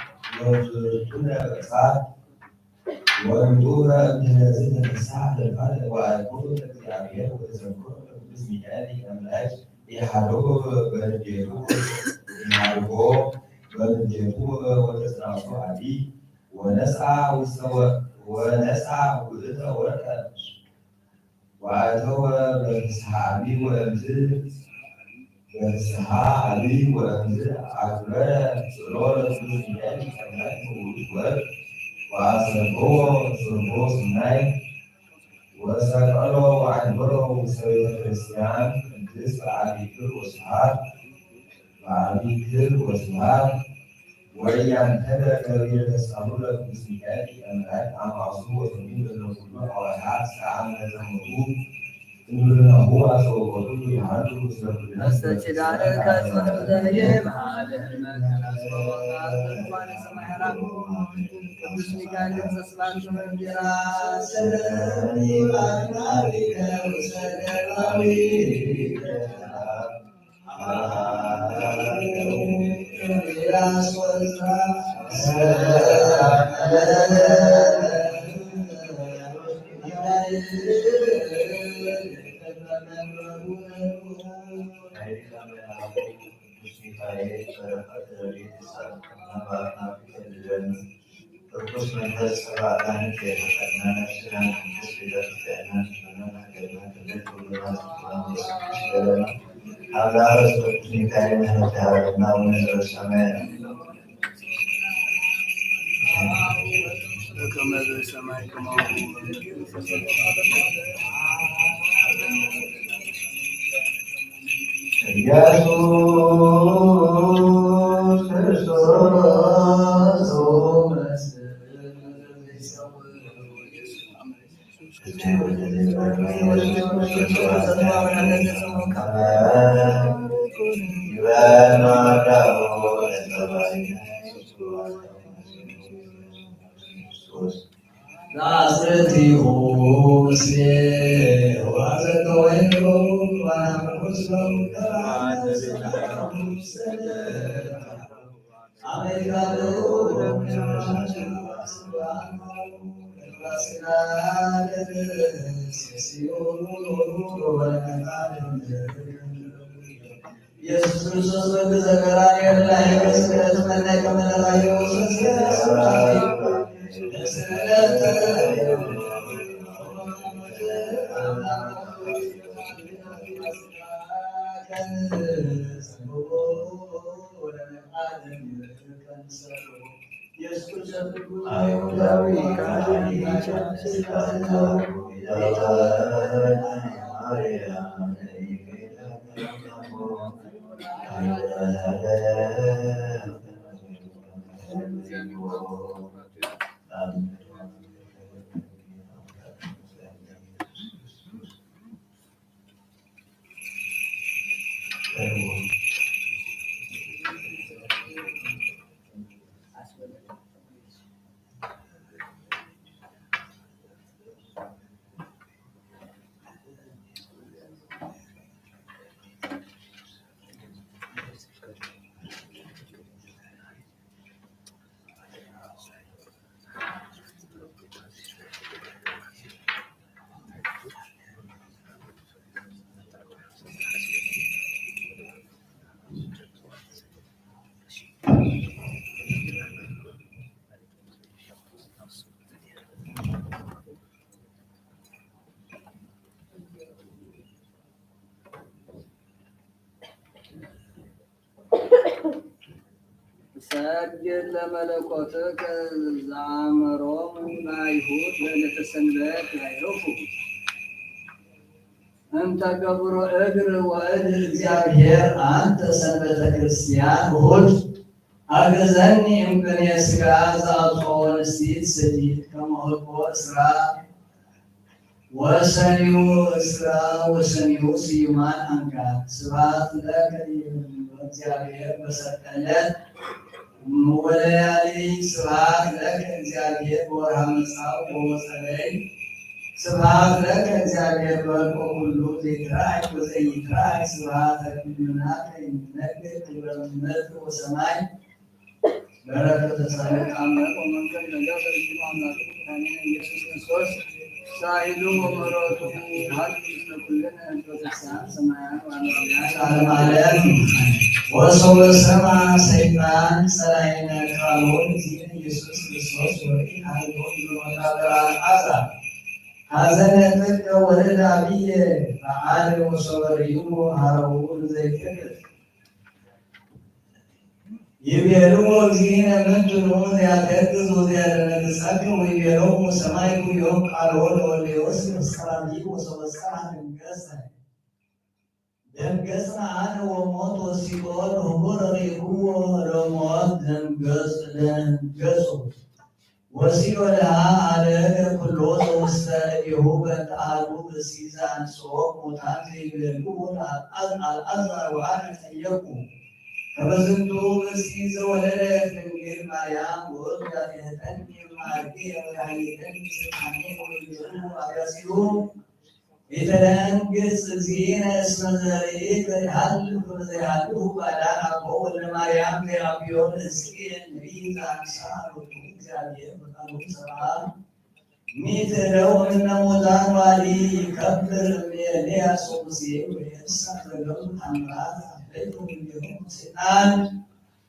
ومدورة من هذه الساعة الفرق وأكون التعبير وتذكر باسم هذه الأملاك يحرقه بلديكوه وتسرعه عليه ونسعى وتتورك وأتوى بالسحابي وأمزل أكبر سرورة باسم هذه الأملاك وولد وأصبحوا صبوا سناي وسألوا وعنبروا سوية الإسلام الجزء عبيكر وسهار وعبيكر وسهار وينتدى كبير تسألوا لكم سيكاتي أملاك عن عصوه وتنين الرسول وحاس عن المطلوب إنه هو سوى يعرض نستشهد على الكسوة الزهيم على المكان وقال سمع ربهم باسمك أن تسمع من دراسة ቅዱስ መንፈስ ሰባታን የተቀናነ ስራን ቅዱስ ቤተክርስቲያናት አጋረስ ቅዱስ ሚካኤል ያለና ወንዘር ሰማይ ከመዘ ሰማይ ከማሁ ኢየሱስ ክርስቶስ ናዝሬቲሁ ምስሌ ወአዘከወይኑ ወአናምኩስ ኢየሱስ ክርስቶስ በዘገራኔ ላይ በስቅለት መላይ ከመለራየው ሰግድ ለመለኮትከ ዘአእመሮሙ ለአይሁድ በዕለተ ሰንበት ያዕርፉ እንተ ገብሮ እግር ወእድ እግዚአብሔር አንተ ሰንበተ ክርስቲያን እሑድ አግዘኒ እምቅኔ ሥጋ ዘአጽኦ ንስቲት ስቲት ከመ እስራ ወሰኒው እስራ ወሰኒው ስዩማን አንቃት ስብሐት ለከ እግዚአብሔር በሰጠለት ወለያሊ ስብሐት ለከ እግዚአብሔር በወርሃ መጽአው ወጸደይ ስብሐት ለከ እግዚአብሔር በልቆ ሁሉ ዘይትራእይ ወዘይትራእይ ስብሐት ለኩልናከ ይነግር ክብረምነት ወሰማይ በረከተ ጻድቅ አምላክ ወመንፈስ ነገር በልጅኑ አምላክ ኢየሱስ ክርስቶስ ሳይሉ ወመሮቱ ሀል ምስለኩልነ እንተወሰሳን ሰማያን ዋናውያን ዓለም ዓለም ወሰው ሰማ ሰይጣን ሰራይነ ቃሎን ኢየሱስ ክርስቶስ ወይ ሀይሎ ይወጣራ አዛ ሀዘነ ተቀ ወለዳ ብየ በዓል ወሰወሪዩ ሀረቡ ዘይከል ይቤሉ እግዚእነ ምንትኑ ያተክዙ ያለነሳከ ወይቤሉ ሰማይ ኩዮ ቃሎን ወሌዎስ መስከራቢ ወሰወስከራ ደንገሰ ደንገስና አነ ወሞት ወሲኦል ሁቡር ሪኩዎ ለሞት ደንገጹ ወሲኦልሃ አለገ ኩሎ ዘውስተ እዴሁ በተአሉ በሲዛን ሶ ሙታን ዘይቤሉ አልዓዛር ወአነ ጠየቁ ከበዝንቱ እስቲ ዘወለደት ድንግል ማርያም ወእቱ ያትሕተኒ እምአርጌ ወያሕይተኒ ስብሐኔ ወይቤሉ አጋሲሉ የተደንግጽ እግዚእነ እስመ ዘርኢከ ይሃልፍ ወዘይሃልፉ ባዳን አቦ ወልደ ማርያም ከያብዮን ሕዝቅኤል ነቢይ ዘአንሥአ ሎቱ እግዚአብሔር በቃሉ ሰብአ ሚትለው እምነ ሙታን ዋሊ ይከብር ኤልያስ ወሙሴ ወኤልሳዕ ዘገቡ ተአምራት አበይቱ እምኔሆሙ ሰይጣን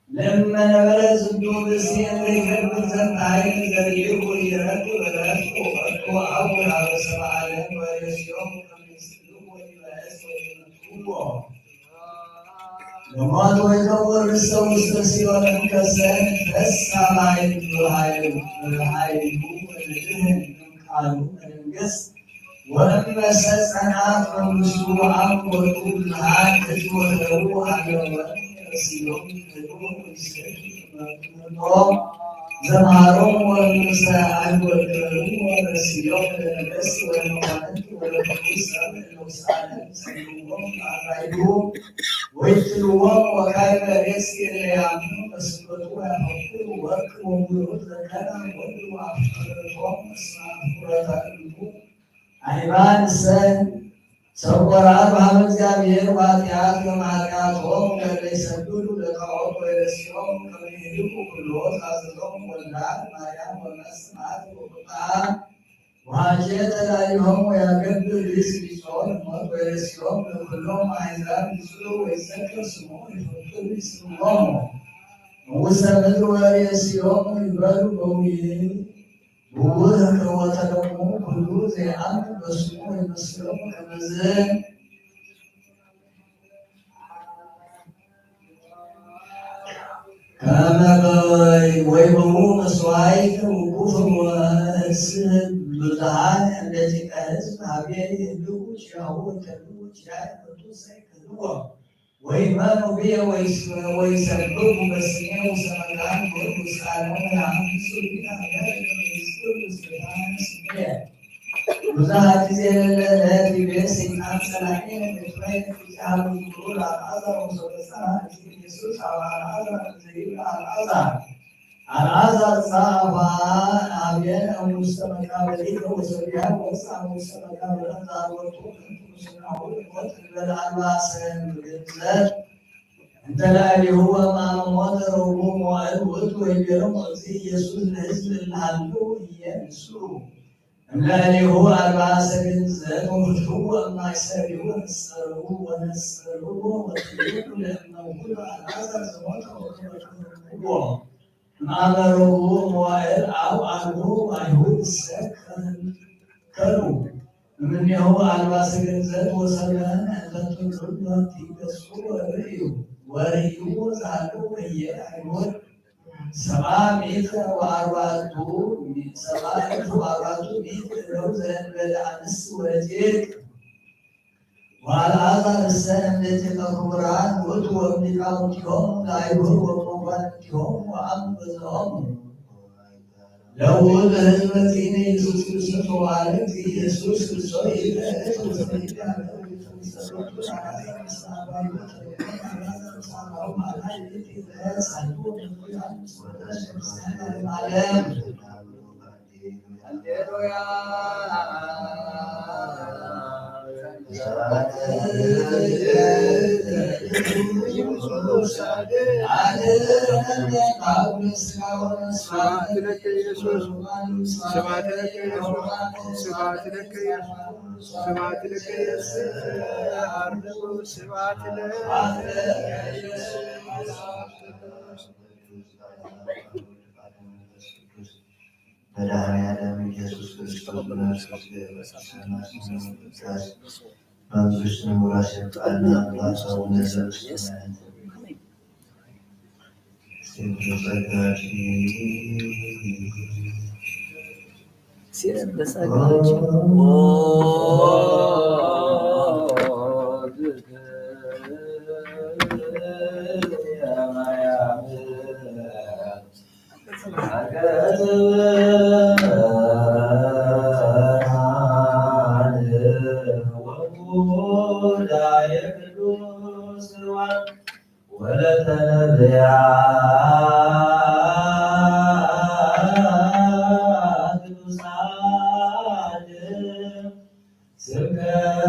ለመነበረ ዝንቱ ብእሲ እንዘይገብር ዘንተ ኃይል ዘርኢሁ ይረክብ ረድኡ ወርዶ አቡነ በሰብአ ዓለም ወርእስዮሙ ከመ ይስእልዎ ወይበአስ ወይመትውዎ ለሞት ወይከውር ርእሰ ውስተ ሲኦል እምከሰን ተስፋ በኃይሉ ወለድኅን እምቃሉ መንግሥት ወእመሰ ጸንዐት መንግሥቱ አብ ወወልድ ብርሃን ሕዝብ ወደሙ ሀገረ ሲሎም ዘምሃሮሙ ወእምሰ አንወድረሙ ወረሲሎም ለነገሥት ወለመኳንንት ወለኩሉ ሰብእ ንዑሳነ ሰይሞም አርባዕቱ ወይትልዎም ወካዕበ ርእሲ እለያምኑ በስመቱ ወያፈቅሩ ወርቅ ወምሩር ዘከረ ወልድ ወአፍቅሮቶሙ እስመ አፍቅሮተ እሙ አይባን ሰን ሰወራት በሀበ እግዚአብሔር ወኃጢአት በኃጢአቶሙ ለይሰግዱ ለጣዖት ወይረሲዖሙ ከመ ይህልቁ ኩሎ ታዘዞሙ ወልዳት ማርያም ወመስማት ወቁጣን ወሐኬተ ላዕሌሆሙ ያገብር ርእስ ቢጾን ሞት ወይረሲዖሙ ለኩሎሙ አሕዛብ ይጽኡ ወይዘክር ስሞ ይፈክሩ ይስምዖሙ ውስተ ምድር ወርእሲዮሙ ይበሉ በውእቱ ወተለሙ ኩሉ ዘየአምን በስሙ ወይመስሎሙ ከመዝ ከመ ወይበዉ መስዋዕት ውቁፍ ወእስህ ብዙኃን እንደ ጭቃ ሕዝብ ሀቤ ይህልቁ ጭያሁ ወይከልኡ ጭያየ ቅዱስ ይክልዎ ወይመኑ ብየ ወይሰብሑ በስሜ ውስተ መካን ወይም ውስተ ዓለሙ ያምሱ ብዙኃት ጊዜ ለዕለት ይቤ ሰይጣን ጸላኤ ለትግራይ ለፍትሐዊ ኩሉ አልዓዛር ወሰበሳ ኢየሱስ አልዓዛር ዘይብላ አልዓዛር ጻፋ አብየ ውስተ መቃብሪከ ወሰቢያ ወፅአ ውስተ መቃብረ ዛወቱ ቅዱስናሁ ሞት በልአልባሰ ምግዘት እንተ ላዕሌሁ ወማሞተ ረቡዕ መዋዕል ውእቱ ወይቤሎሙ እግዚእ ኢየሱስ ለሕዝብ እልሃሉ ኢየንሱ እምላዕሌሁ አልባሰ ግንዘት ወፍትሕዎ እማእሰሪሁ ነጸርሁ ወነጸርዎ ወትልቁ ለእመውቱ አልዓዛር ዘሞተ ወከመ እምአመ ረቡዕ መዋዕል አው አልቦ አይሁድ ሰከሩ እምኔሁ አልባሰ ግንዘት ወሰብእ እንተ ትምህርት ይገጹ ወርእዩ ዛሉ ወየ አይሁድ ሰብአ ሚእተ ወአርባዕቱ ሚእት እደው ዘእንበለ አንስት ወጭርቅ ወአልዓዛር እሰ እምኔቲከ ክቡራን ውእቱ ወእምሊቃውንቲሆሙ ለአይሁድ ወመኳንንቲሆሙ ወአንበዞሙ ለውእቱ ሕዝበ ዚእነ ኢየሱስ ክርስቶስ ወባሕረ እግዚእ ኢየሱስ ክርስቶስ ይእተ ውስተ ኢትዮጵያ መድኃኔዓለም ኢየሱስ ክርስቶስ መንግሥትን ወራሽ ቃልና ባሰቡነ ዘበሰማያት ስብከት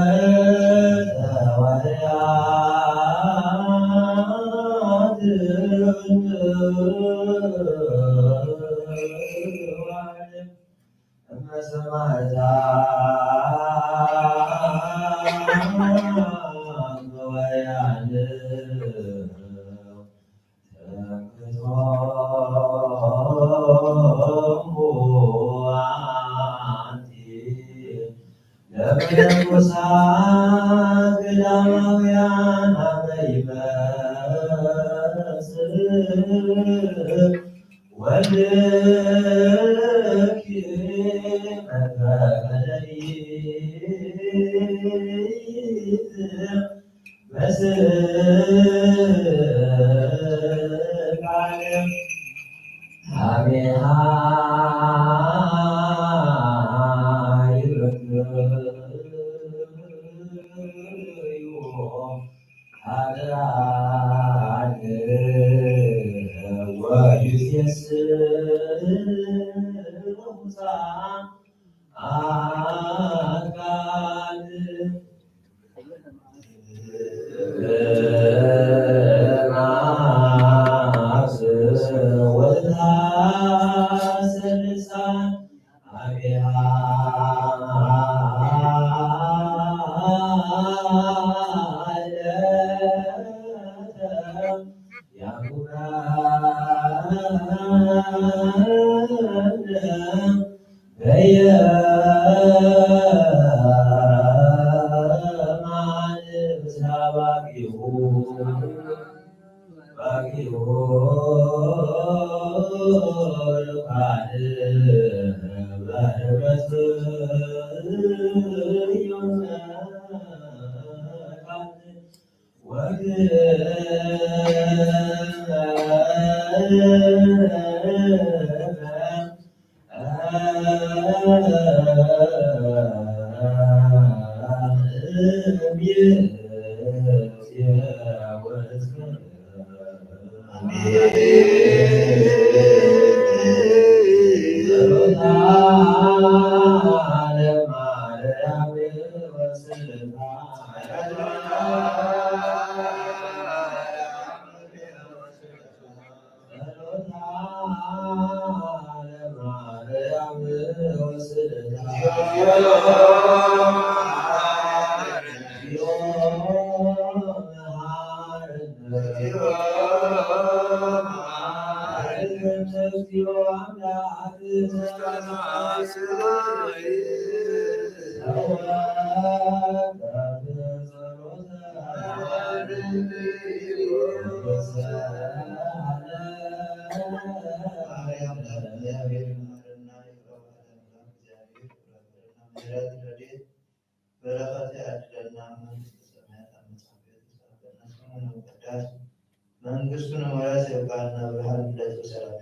መንግስቱን መውረስ የባህልና ብርሃን ልደት በሰላም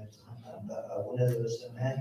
አቡነ ዘበሰማያት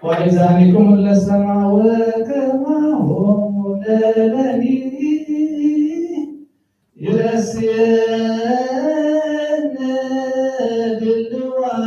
وإذانكم للسماء وكما هو لني يرسين بالوان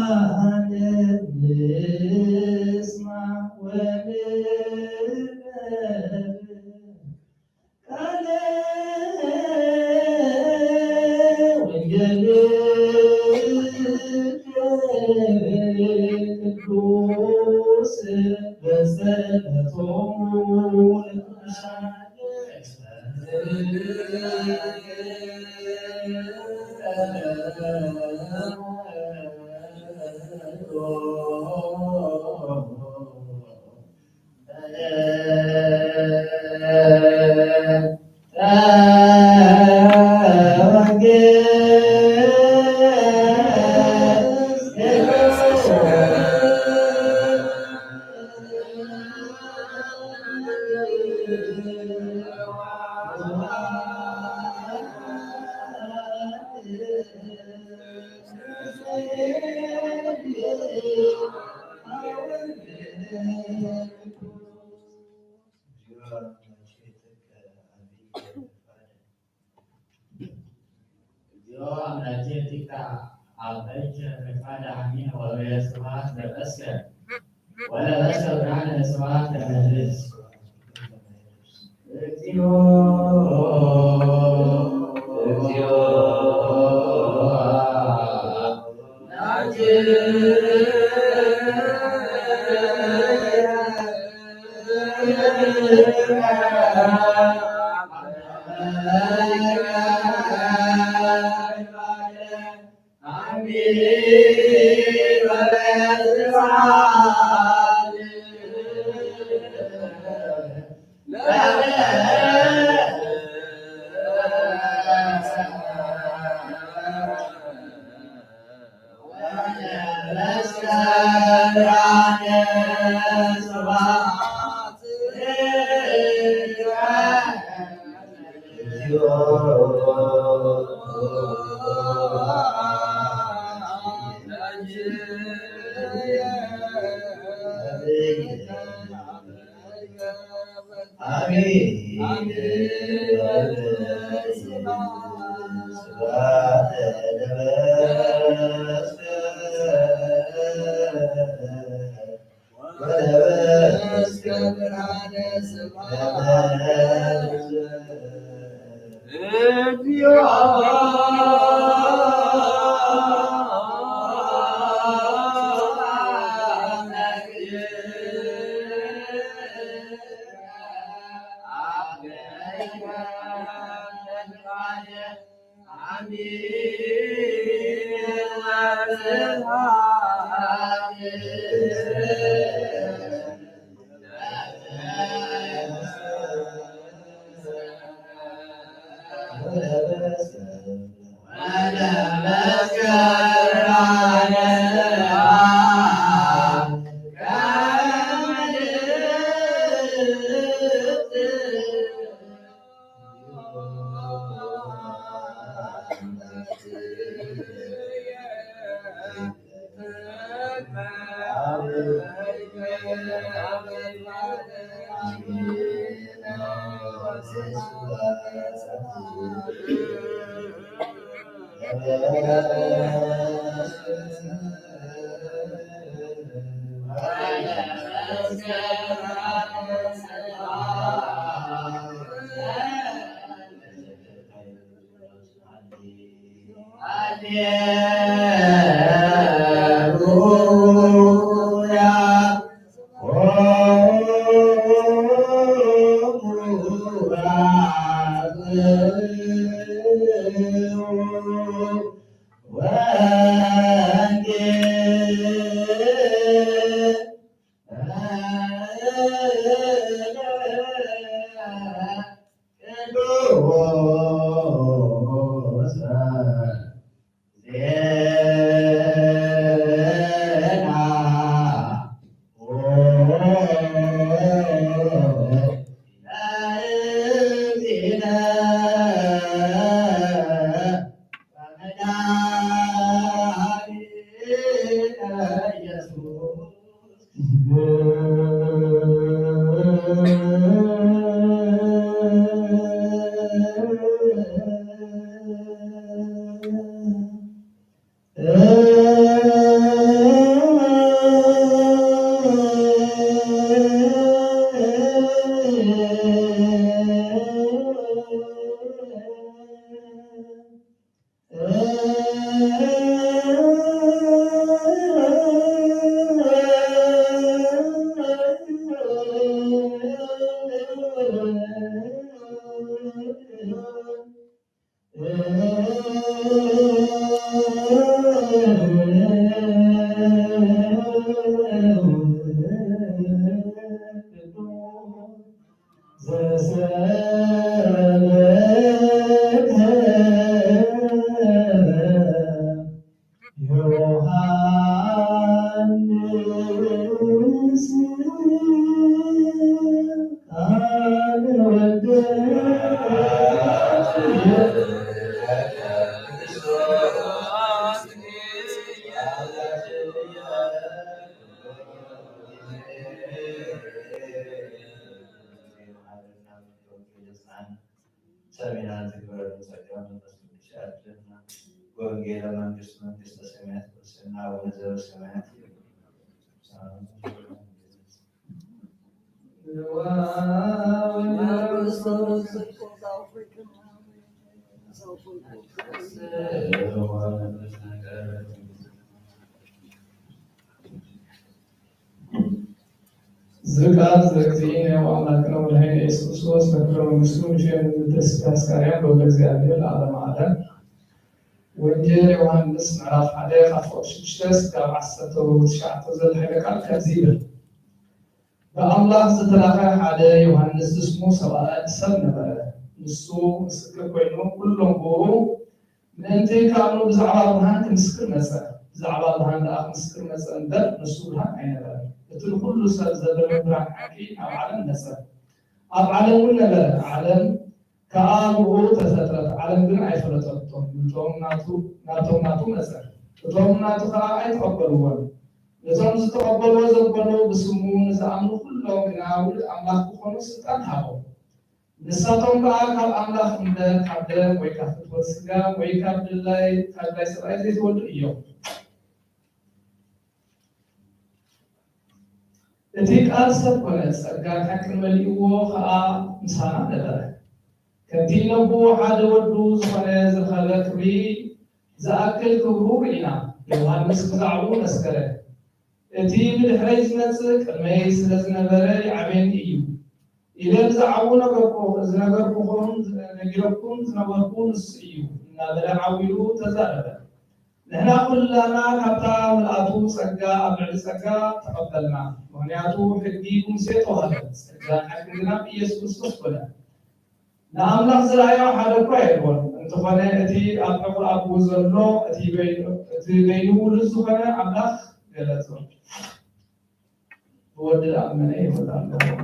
نسمع ولا أسأل عن صلاة الناس ወንጌለ መንግስት መንግስተ ሰማያት ወስና ወዘበ ሰማያት ዝቃት ዘግዚእነ ወአምላክነ ወመድኃኒነ ኢየሱስ ክርስቶስ በክብረ መንግሥቱ ንሽየን ተስፋ አስካርያን በወልደ እግዚአብሔር ለዓለመ ዓለም። ወንጌል ዮሐንስ ምዕራፍ 1 ቁጥር 6 እስከ 19 ዘልሐለ ቃል ከዚህ ይብል በአምላክ ዝተላከ ሓደ ዮሐንስ እስሙ ሰብ ነበረ። ንሱ ምስክር ኮይኑ ኩሎም ብኡ ምእንቲ ካብኑ ብዛዕባ ብርሃን ክምስክር መፀ። ብዛዕባ ብርሃን ደኣ ክምስክር መፀ እምበር ንሱ ብርሃን ኣይነበረን። እቲ ኩሉ ሰብ ዘለዎ ብርሃን ሓቂ ኣብ ዓለም መፀ። ኣብ ዓለም እውን ነበረ። ዓለም ከዓ ብኡ ተፈጥረት። ዓለም ግን ኣይፈለጠቶም። ናቶም ናቱ መፀ። እቶም ናቱ ከዓ ኣይተቐበልዎን። ነዞም ዝተቐበልዎ ዘበሉ ብስሙ ንዝኣምኑ ኩሎም ግና ውሉድ ኣምላክ ክኾኑ ስልጣን ሃቦም። ንሳቶም ከዓ ካብ ኣምላክ እምበር ካብ ደም ወይ ካብ ፍትወት ስጋ ወይ ካብ ድላይ ሰብኣይ ዘይተወልዱ እዮም። እቲ ቃል ሰብ ኮነ፣ ጸጋን ሓቅን መሊእዎ ከዓ ምሳና ነበረ። ከምቲ ነብዎ ሓደ ወዱ ዝኾነ ዝረኸበ ክብሪ ዝኣክል ክብሩ ርኢና። ዮሃንስ ብዛዕባኡ መስከረ። እቲ ብድሕረይ ዝመጽእ ቅድመይ ስለ ዝነበረ ይዓብየኒ እዩ ኢለ ብዛዕባኡ ዝነገርኩኹም ነጊረኩም ዝነበርኩ ንሱ እዩ እናበለ ዓዊሉ ተዛረበ። ንሕና ኩላና ካብታ ምልኣቱ ጸጋ ኣብ ልዕሊ ጸጋ ተቐበልና። ምክንያቱ ሕጊ ብሙሴ ተዋህበ፣ ጸጋን ሓቅን ግና ብኢየሱስ ክርስቶስ ኮነ። ንኣምላኽ ዝረኣዮ ሓደ እኳ የልዎን። እንተኾነ እቲ ኣብ ዕቑር ኣብኡ ዘሎ እቲ በይኑ ውሉድ ዝኾነ ኣምላኽ ገለጾ። ብወዲ ዝኣመነ ይሁን ኣለዎ።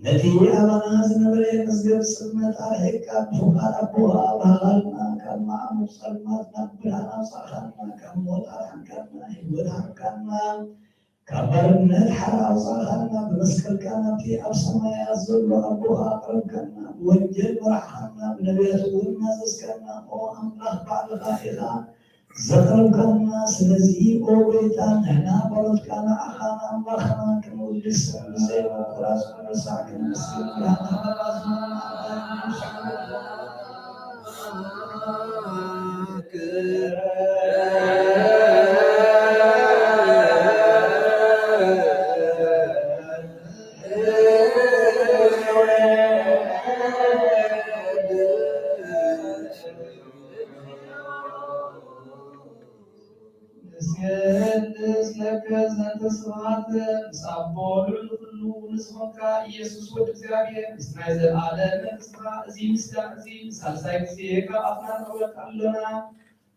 نتي أبانا زنبري مزجب سلمة عليك أبوها أبوها بهالنا كما مسلمات نبرنا صاحنا كموتا كنا هبوتا كنا كبرنا الحرا صاحنا بمسكر كنا في أبسما يزل أبوها قرب كنا وجل ورحمنا بنبيت ونمزس كنا وأمره بعد غائلا ذكر كنا سلزي أوبيتا نحنا برد كنا أخانا أمرخنا كموليس زي وقراس ونساكن مسكين لنا ኢየሱስ ወደ እግዚአብሔር እስራኤል ዘላለም እስራ እዚህ ምስጋና እዚህ ሳልሳይ ጊዜ ከአፍና ተወጣለና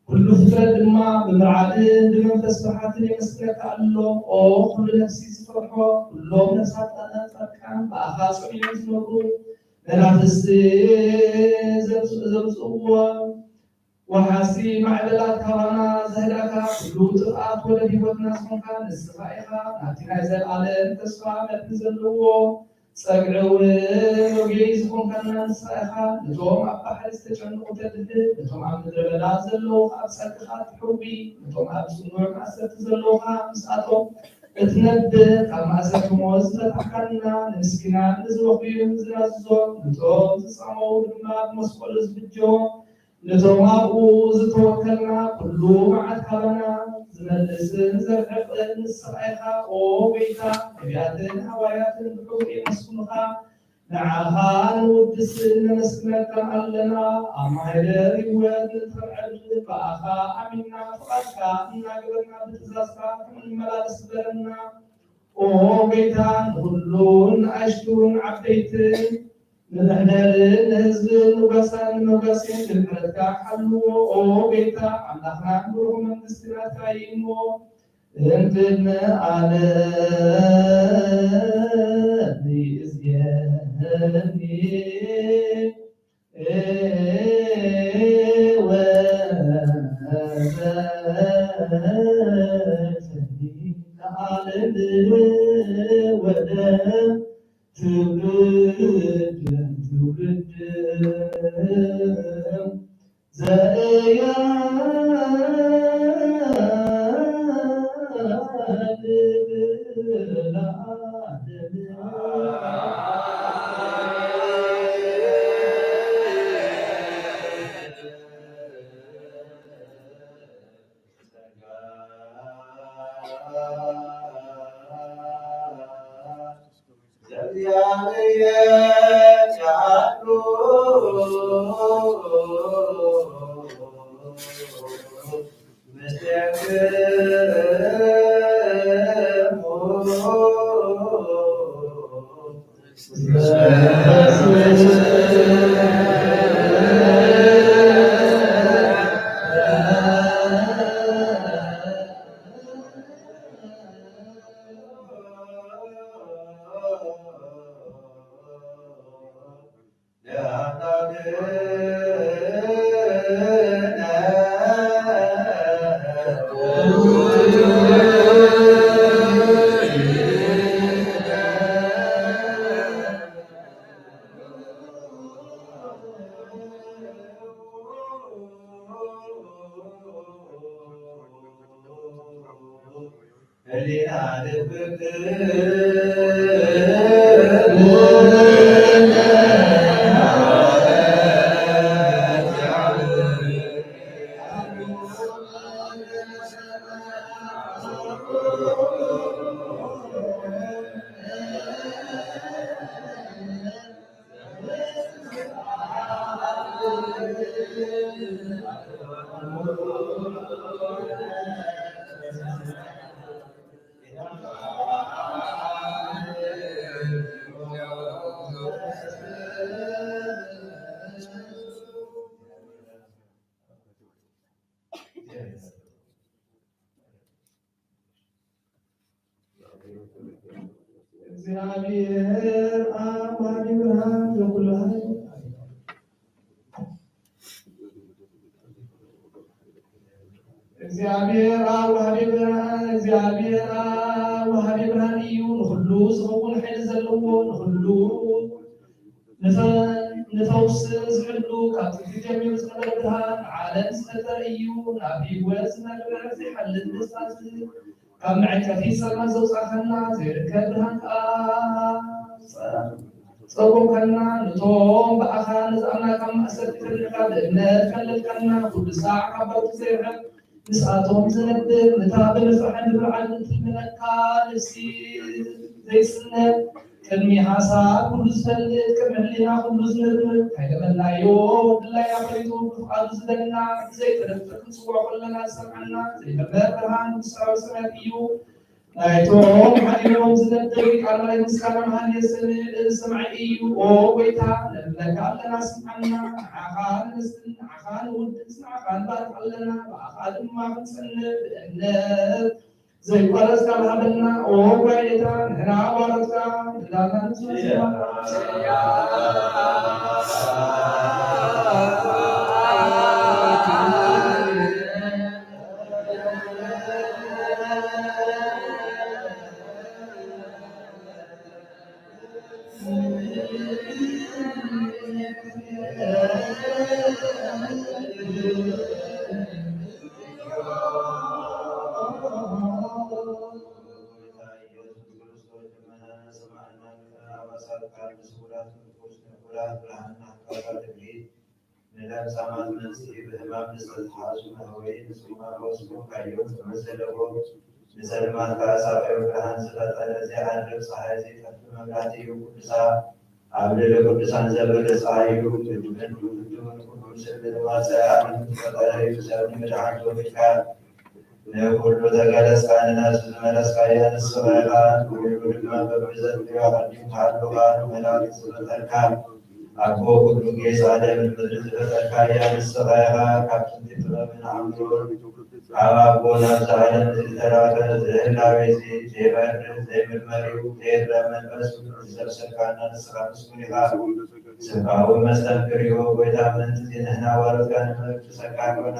ሁሉ ፍጥረት ድማ በመዓልን በመንፈስ ብርሃትን የመስከረከ ኣሎ ኦ ኩሉ ነፍሲ ዝፈርሖ ኩሎም ነፍሳት ጻድቃን በአኻ ጽዮን ዝነብሩ መናፍስቲ ዘብጽዎ ወሓሲ ማዕበላት ካባና ዘህዳካ ኩሉ ጥፍኣት ወደ ህይወትና ስምካ ንስኻ ኢኻ ናብቲ ናይ ዘለኣለም ተስፋ መድን ዘለዎ ፀግዒ እውን ወግይ ዝኾንካና ንስኻ ኢኻ ነቶም ኣብ ባሕሪ ዝተጨንቁ ተድህብ ነቶም ኣብ ምድረ በዳ ዘለዉ ኣብ ፀግኻ ትሕዊ ነቶም ኣብ ጽኑዕ ማእሰርቲ ዘለዉኻ ምስኣቶም እትነብር ካብ ማእሰርቲ ሞት ዝተጣሕካና ንምስኪናን ንዝወኽዩ ዝናዝዞም ነቶም ዝፀመው ድማ ብመስቀሉ ዝብጀዎም ነቶም ኣብኡ ዝተወከልና ኩሉ መዓት ካባና ዝመልስን ዘርሕቕን ንስኻ ኢኻ ኦ ጎይታ ነቢያትን ሃዋርያትን ብሕቡር የመስኩኑኻ ንዓኻ ንውድስን ነመስግነካ ኣለና ኣብ ማሕደር ህይወት ንተርዐል በኣኻ ኣሚንና ፍቓድካ እናገበርና ብትእዛዝካ ክንመላለስ በረና ኦ ጎይታ ንኩሉን ኣሽቱን ዓበይትን ንሕነርን ንህዝብን ንጓሳን ንመጓስን ድሕረትካ ሓልዎ ኦ ጌታ ኣምላኽና ብሩህ መንግስትናትካ ይእሞ እንትን ዓለም እዝየኒ ወደ ትውልድ እግዚአብሔር ለኩሉ ሀይል እግዚአብሔር አብ ወሃቤ ብርሃን እዩ ንኩሉ ዝኸውን ሓይሊ ዘለዎ ንኩሉ ንፈውስ ዝሕሉ ካብቲ ጀሚሩ ዝነበረ ብርሃን ዓለም ዝፈጠረ እዩ ናብ ሂወት ዝመርሕ ዘይሓልፍ ንስታት ካብ መዕከፊ ሰማይ ዘውፃእኸና ዘይርከብ ብርሃን ከዓ ፀጎምከና ነቶም በኣኻ ንዝኣምና ካብ ማእሰርቲ ፍርድካ ብእምነት ከለልከና ኩሉ ሳዕ ካብ ባውቲ ዘይርሕቕ ንስኣቶም ዝነብር ነታ ብምፍርሕን ብብዓል እትምነካ ነፍሲ ዘይስነብ ቅድሚ ሓሳብ ኩሉ ዝፈልጥ ቅድሚ ህሊና ኩሉ ዝምርምር ካይተመናዮ ድላይ ኣፈሪቱ ብፍቓዱ ዝደና ዘይተደፍር ክንፅውዖ ከለና ዝሰምዐና ዘይመርመር ብርሃን ውሳዊ ሰማያት እዩ ናይቶም ሓዲሮም ዝነብር ቃል ናይ ምስጋና መሃንየስን ሰማዒ እዩ ኦ ጎይታ ነብለካ ኣለና ስምዓና ንዓኻ ንመስትን ንዓኻ ንውድስ ንዓኻ ንባርክ ኣለና ብኣኻ ድማ ክንፅንዕ ብእምነት ዘይቋረፅካ ብሃበና ኦ ጎይታ ንሕና ኣባሮትካ ንዳና ንስያ ሰማት መንስኤ በህማም ንስተዝሓዙ መህወይ ንስማ ወስኩም ካዮም ተመሰለዎ ንሰልማት ከአሳፋዊ ብርሃን ዝፈጠረ ዚያድር ፀሓይ ዘይጠፍ መብራት እዩ ቅዱሳ ኣብ ልዕሊ ቅዱሳን ዘበለ ፀሓይ እዩ ድድመን ድምድምን ኩሉ ስልማፀያ ፈጠረ እዩ ሰብ ንምድሓን ቶፊካ ንኩሉ ተገለፅካ ንነፍሲ ዝመለስካ የንስበካ ኩሉ ድማ በብዘትዮ ቀዲምካ ኣሉካ ንመላእክት ዝፈጠርካ ኣቦ ኩሉ ጌፅ ዓለምን ምድሪ ዝፈጠርካ የንስኻይኻ ካብ ጥንቲ ጥበብን ኣእምሮን ኣብ ኣቦ ናብዚ ዓለም ዝተረኸ ዝህላዌ ዘይበርድ ዘይምርመር እዩ ዘይርአ መንፈስ ዝሰብሰብካና ንስኻ ምስጉን ኢኻ ስብካዊ መስተንክር እዩ ጎይታ ምንቲ ንሕና ዋረትካ ንመብትሰካ ኮና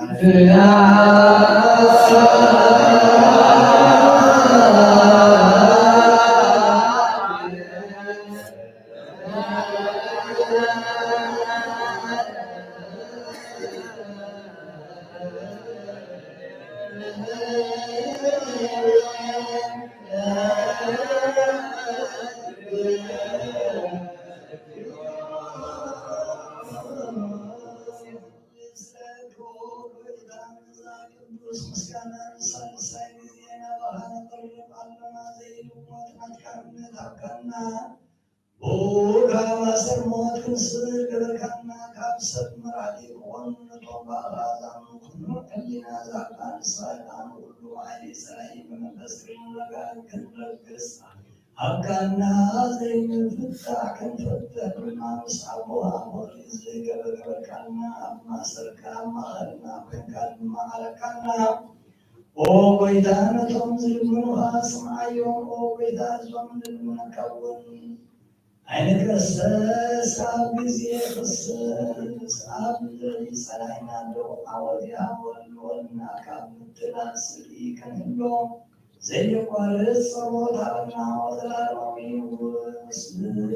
أبكرنا زين الفتاح كنفتح ما مصعبها ورز قبل كنا ما سركا ما خلنا كنا على أو بيدان تنزل منها سمع يوم أو بيدان زمن المنكون عينك الساس عبزي خصص عبزي سلاينا دو عوضيها والولنا كابتلاسي كنلو زي قارس صوتنا وذلوي مسلم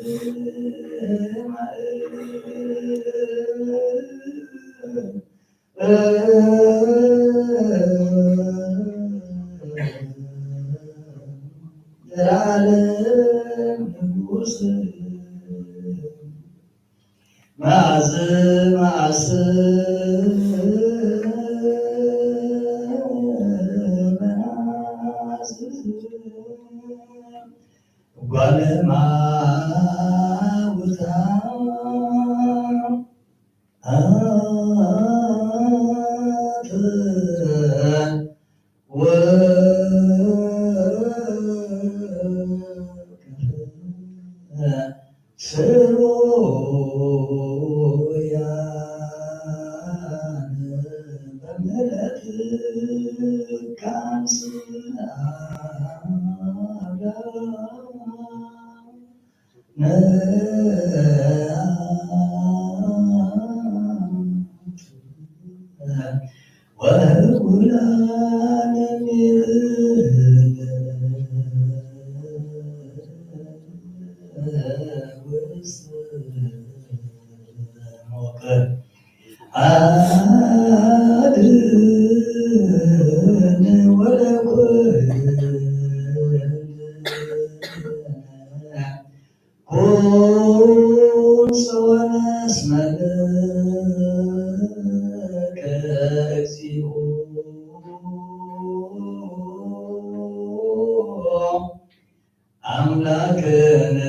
العالم مسلم አምላክነ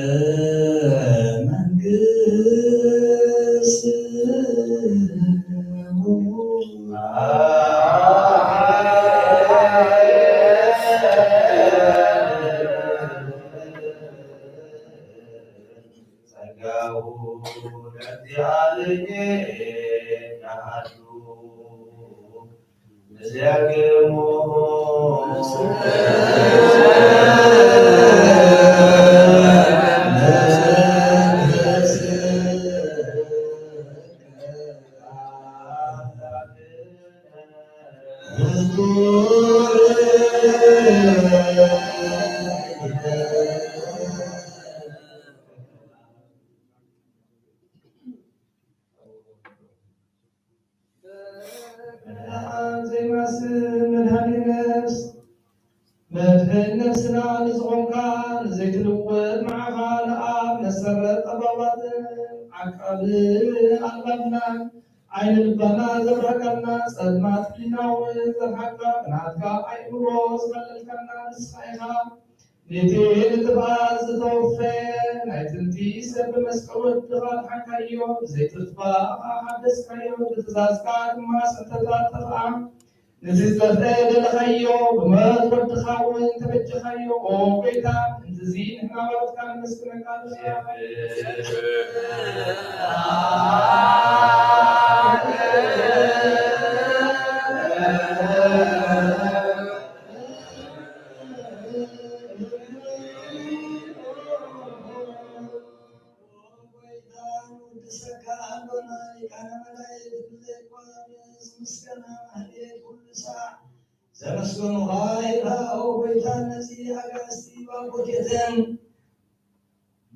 መድህን ነፍስና ንዝኾንካ ንዘይትልወጥ መዓኻ ንኣብ ነሰረት ጠባባትን ዓቃብ ኣልባብና ዓይኒ ልባና ዘብረቀና ጸልማት ሕሊናውን ዘብሓካ ብናትካ ኣእምሮ ዝመለልከና ንስኻ ኢኻ ነቲ ንጥፋእ ዝተወፈ ናይ ጥንቲ ሰብ ብመስቀል ወድኻ ድሓካዮ ብዘይትጥፋእ ሓደስካዮ ብትእዛዝካ ድማ ሰንተታት ተኽዓ ነዚ ዝተደለኻዮ ብሞት ወድኻ እውን ተበጀኻዮ ኦ ጌታ እንዚ ንሕና ባሮትካ ንመስግነካ ዘመስገኑ ሃይራው ጌታ እነዚህ አጋስቲ ባቦቴትን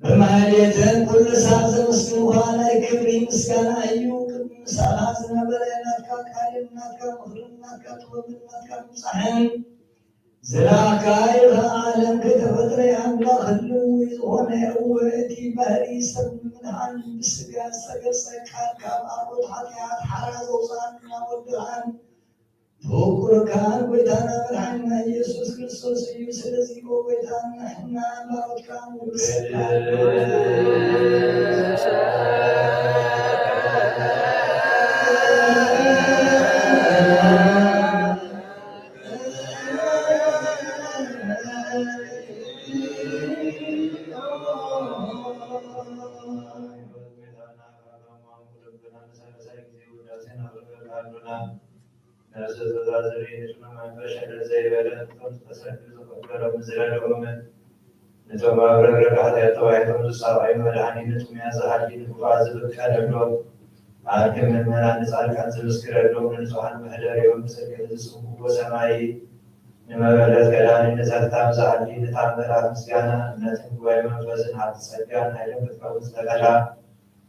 በማህሌትን ኩሉ ሰዓት ዘመስገኑ ናይ ክብሪ ምስጋና እዩ ቅዱሳን ዝነበረ ናትካ ቃልን ናትካ ምክርን ናትካ ጥበብን ናትካ ምጻሕን ዝራካይ ዓለም ከተፈጥረ አምላክ ህልው ዝኾነ እቲ ባህሪ ሰብ ምድሃን ብስጋ ዝተገጸ ቃል ካብ ኣቦት ኃጢአት ሓራ ዘውፃእና ወድሃን ذكركان ويتانا برحمنا يسوع كريستوس يسلسي ويتانا احنا باركان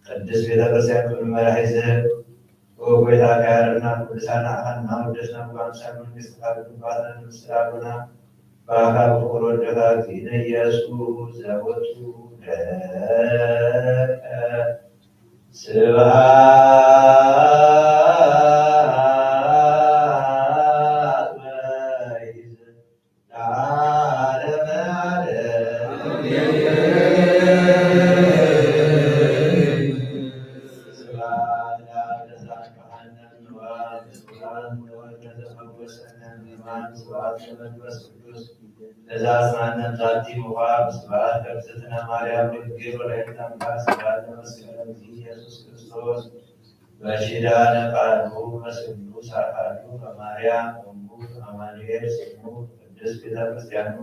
ቅዱስ ቤተክርስቲያን መራሒዝህብ ወጎይታ ጋርና ቅዱሳን አሐና ወደስና ባንሳን መንግስት ካሉባት ምስራሉና በአካል ፍቅር ወደጋት ኢየሱስ ዘወቱ ደቀ ስብሐት ወይዝ ለዓለመ በሺዳነ ቃሉ በስሉስ አካሉ በማርያም እሙ አማኑኤል ስሙ ቅድስት ቤተክርስቲያኑ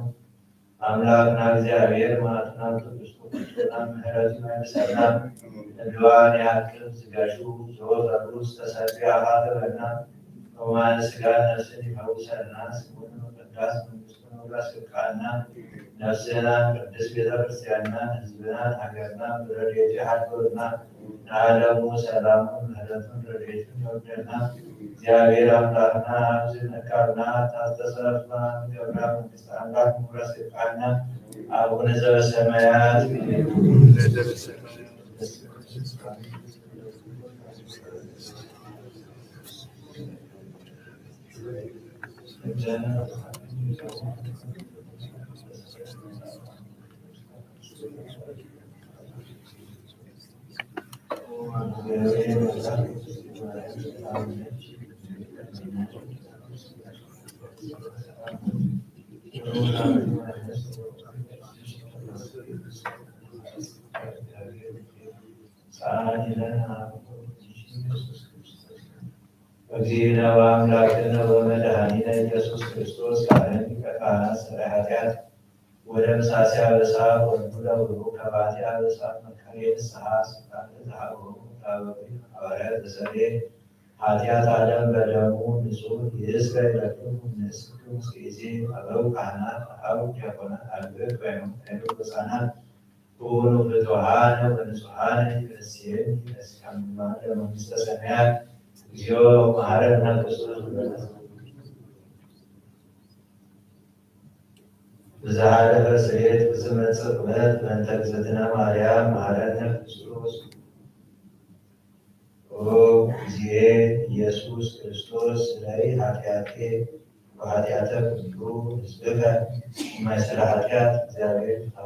አምላክና እግዚአብሔር ማለትና ቅዱስና ምሕረቱ ሰላም እንዲዋን ያክል ስጋሹ ዘወትር ውስጥ ተሰፊ አሃተበና በማለ ስጋ ነፍስን ይፈውሰና ስሙን መቀዳስ መንግስቱን ወራስቃና ነፍስና ቅድስት ቤተክርስቲያንና ህዝብና ሀገርና በረድኤቱ ያድርግና ለዓለሙ ሰላሙን ምሕረቱን ረድኤቱን ይወርደና እግዚአብሔር አምላክና አብዝነካና ታስተሰረፍና ገብራ መንግስት አምላክ ወራስቃና አቡነ ዘበሰማያት እግዚእነ ወአምላክነ ወመድኃኒነ ኢየሱስ ክርስቶስ ካህን ሊቀ ካህናት ሠራየ ኃጢአት ወደ ምሳሴ አበሳ ወንዱለ ውሩ ከባቴ አበሳ መካሬ ንስሐ ስልጣን ዘሀበሩ ታበዊ ሐዋርያት ዘሰሬ ኃጢአት ዓለም በደሙ ንጹሕ ይእስከ ይለክሙ ንስኩ ጊዜ አበው ካህናት አበው ዲያቆናት አልብት ወይም ሕፃናት ሁኑ ፍቱሐነ ወንጹሐነ ይእዜኒ እስከምንማለ መንግሥተ ሰማያት እግዚኦ መሐረነ ክርስቶስ ብዝሃለፈ ስርየት ብዝመጽእ ቁመት በእንተ እግዝእትነ ማርያም መሐረነ ክርስቶስ ኦ እግዚእ ኢየሱስ ክርስቶስ ስረይ ኃጢአቴ ወኃጢአተ ኩሉ ሕዝብከ እማይሰራ ኃጢአት እግዚአብሔር ይፍታ።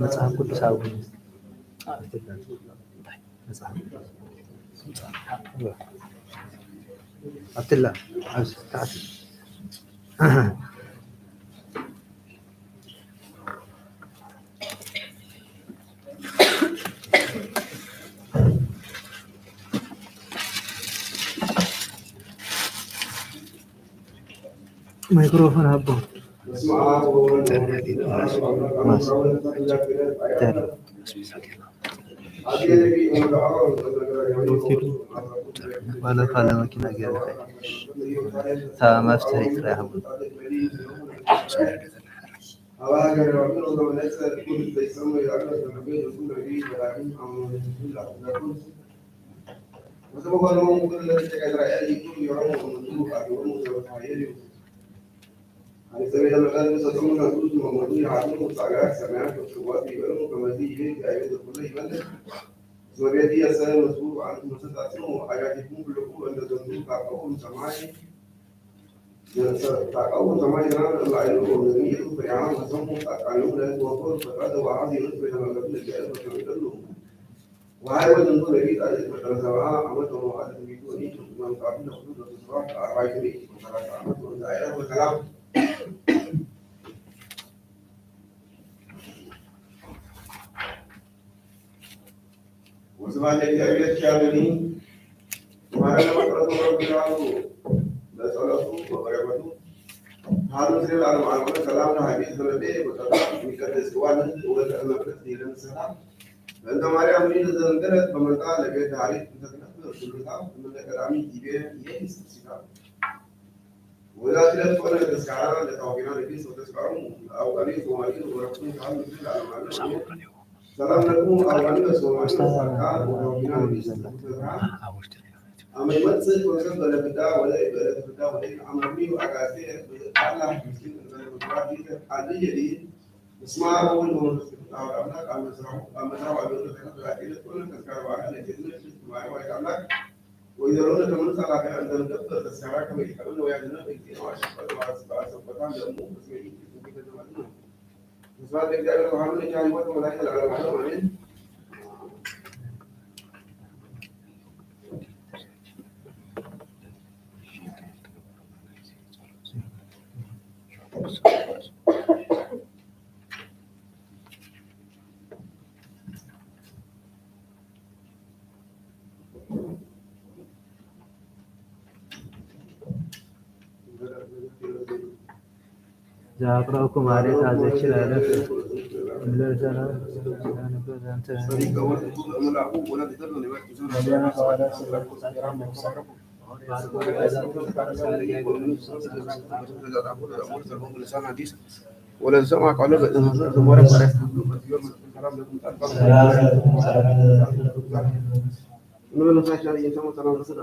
መጽሐፍ ቅዱስ አቡነ አትላ አብስታት ማይክሮፎን አቦ ولا قال مكينة جالك تمام افتري تراهم زوريتي أسأل مسؤول عن مسألة حياتكم كلكم أن تدرسوا تقوم سماعي تقوم سماعي كلام الله يلوم الذي يلوم في عام مسموم تقالون لا توقف فقد وعاد يلوم في عام قبل الجاهل وتقولون وهاي وجه نقول لك هذا مثلا سواء عملت وعاد بيكوني من قبل حدود الصراط أربعين وثلاثة عملت وزائر وكلام وسمعت الجاهلية شاملين وهذا ما قرأت الله بسألته وبركاته هذا سير العالم على كلام الحديث النبي وتقام مقدس وانا وكلام كثير من السلام عندما أمرين ذكرت فمن قال لك تعرف تذكر الكلام من كلامي جبيه يستسلم ولا تلف ولا تسكعنا لتوقينا لبيس وتسكعون أو قليل ومالين ورسول الله على معلم سلام لكم أولين وسومالين وسكعان وتوقينا لبيس وتسكعون أما يمثل وسط البدع ولا البدع ولا أمرني وأكاسي الله مسكين البدع هذه جديد اسمع أول أو أبناء أمزرعوا أبناء الأكيد كل تذكر واحد جدنا ما هو يعمل ويدرون كمان سلا كأن تنقطع تذكر كم يكمل ويعلن في واشقة واسقطان جمو مسيرين في كل زمان مسألة الجاهل وهم الجاهل ولا يحل على معلومين ዛቅራውኩም አሬት አዘችል አለ ለዘና ولا سمع قالوا زمورة نقول له فاش عليه سمع ترى رسول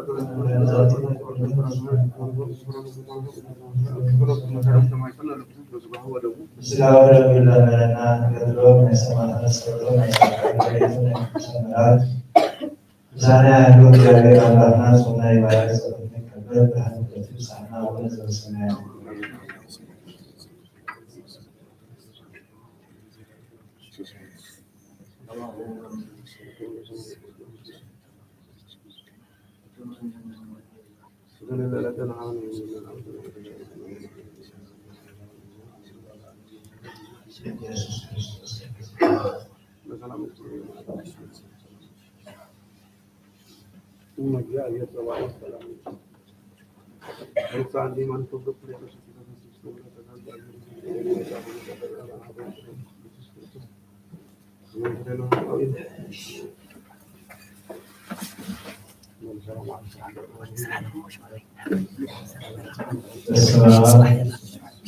በስመ አብ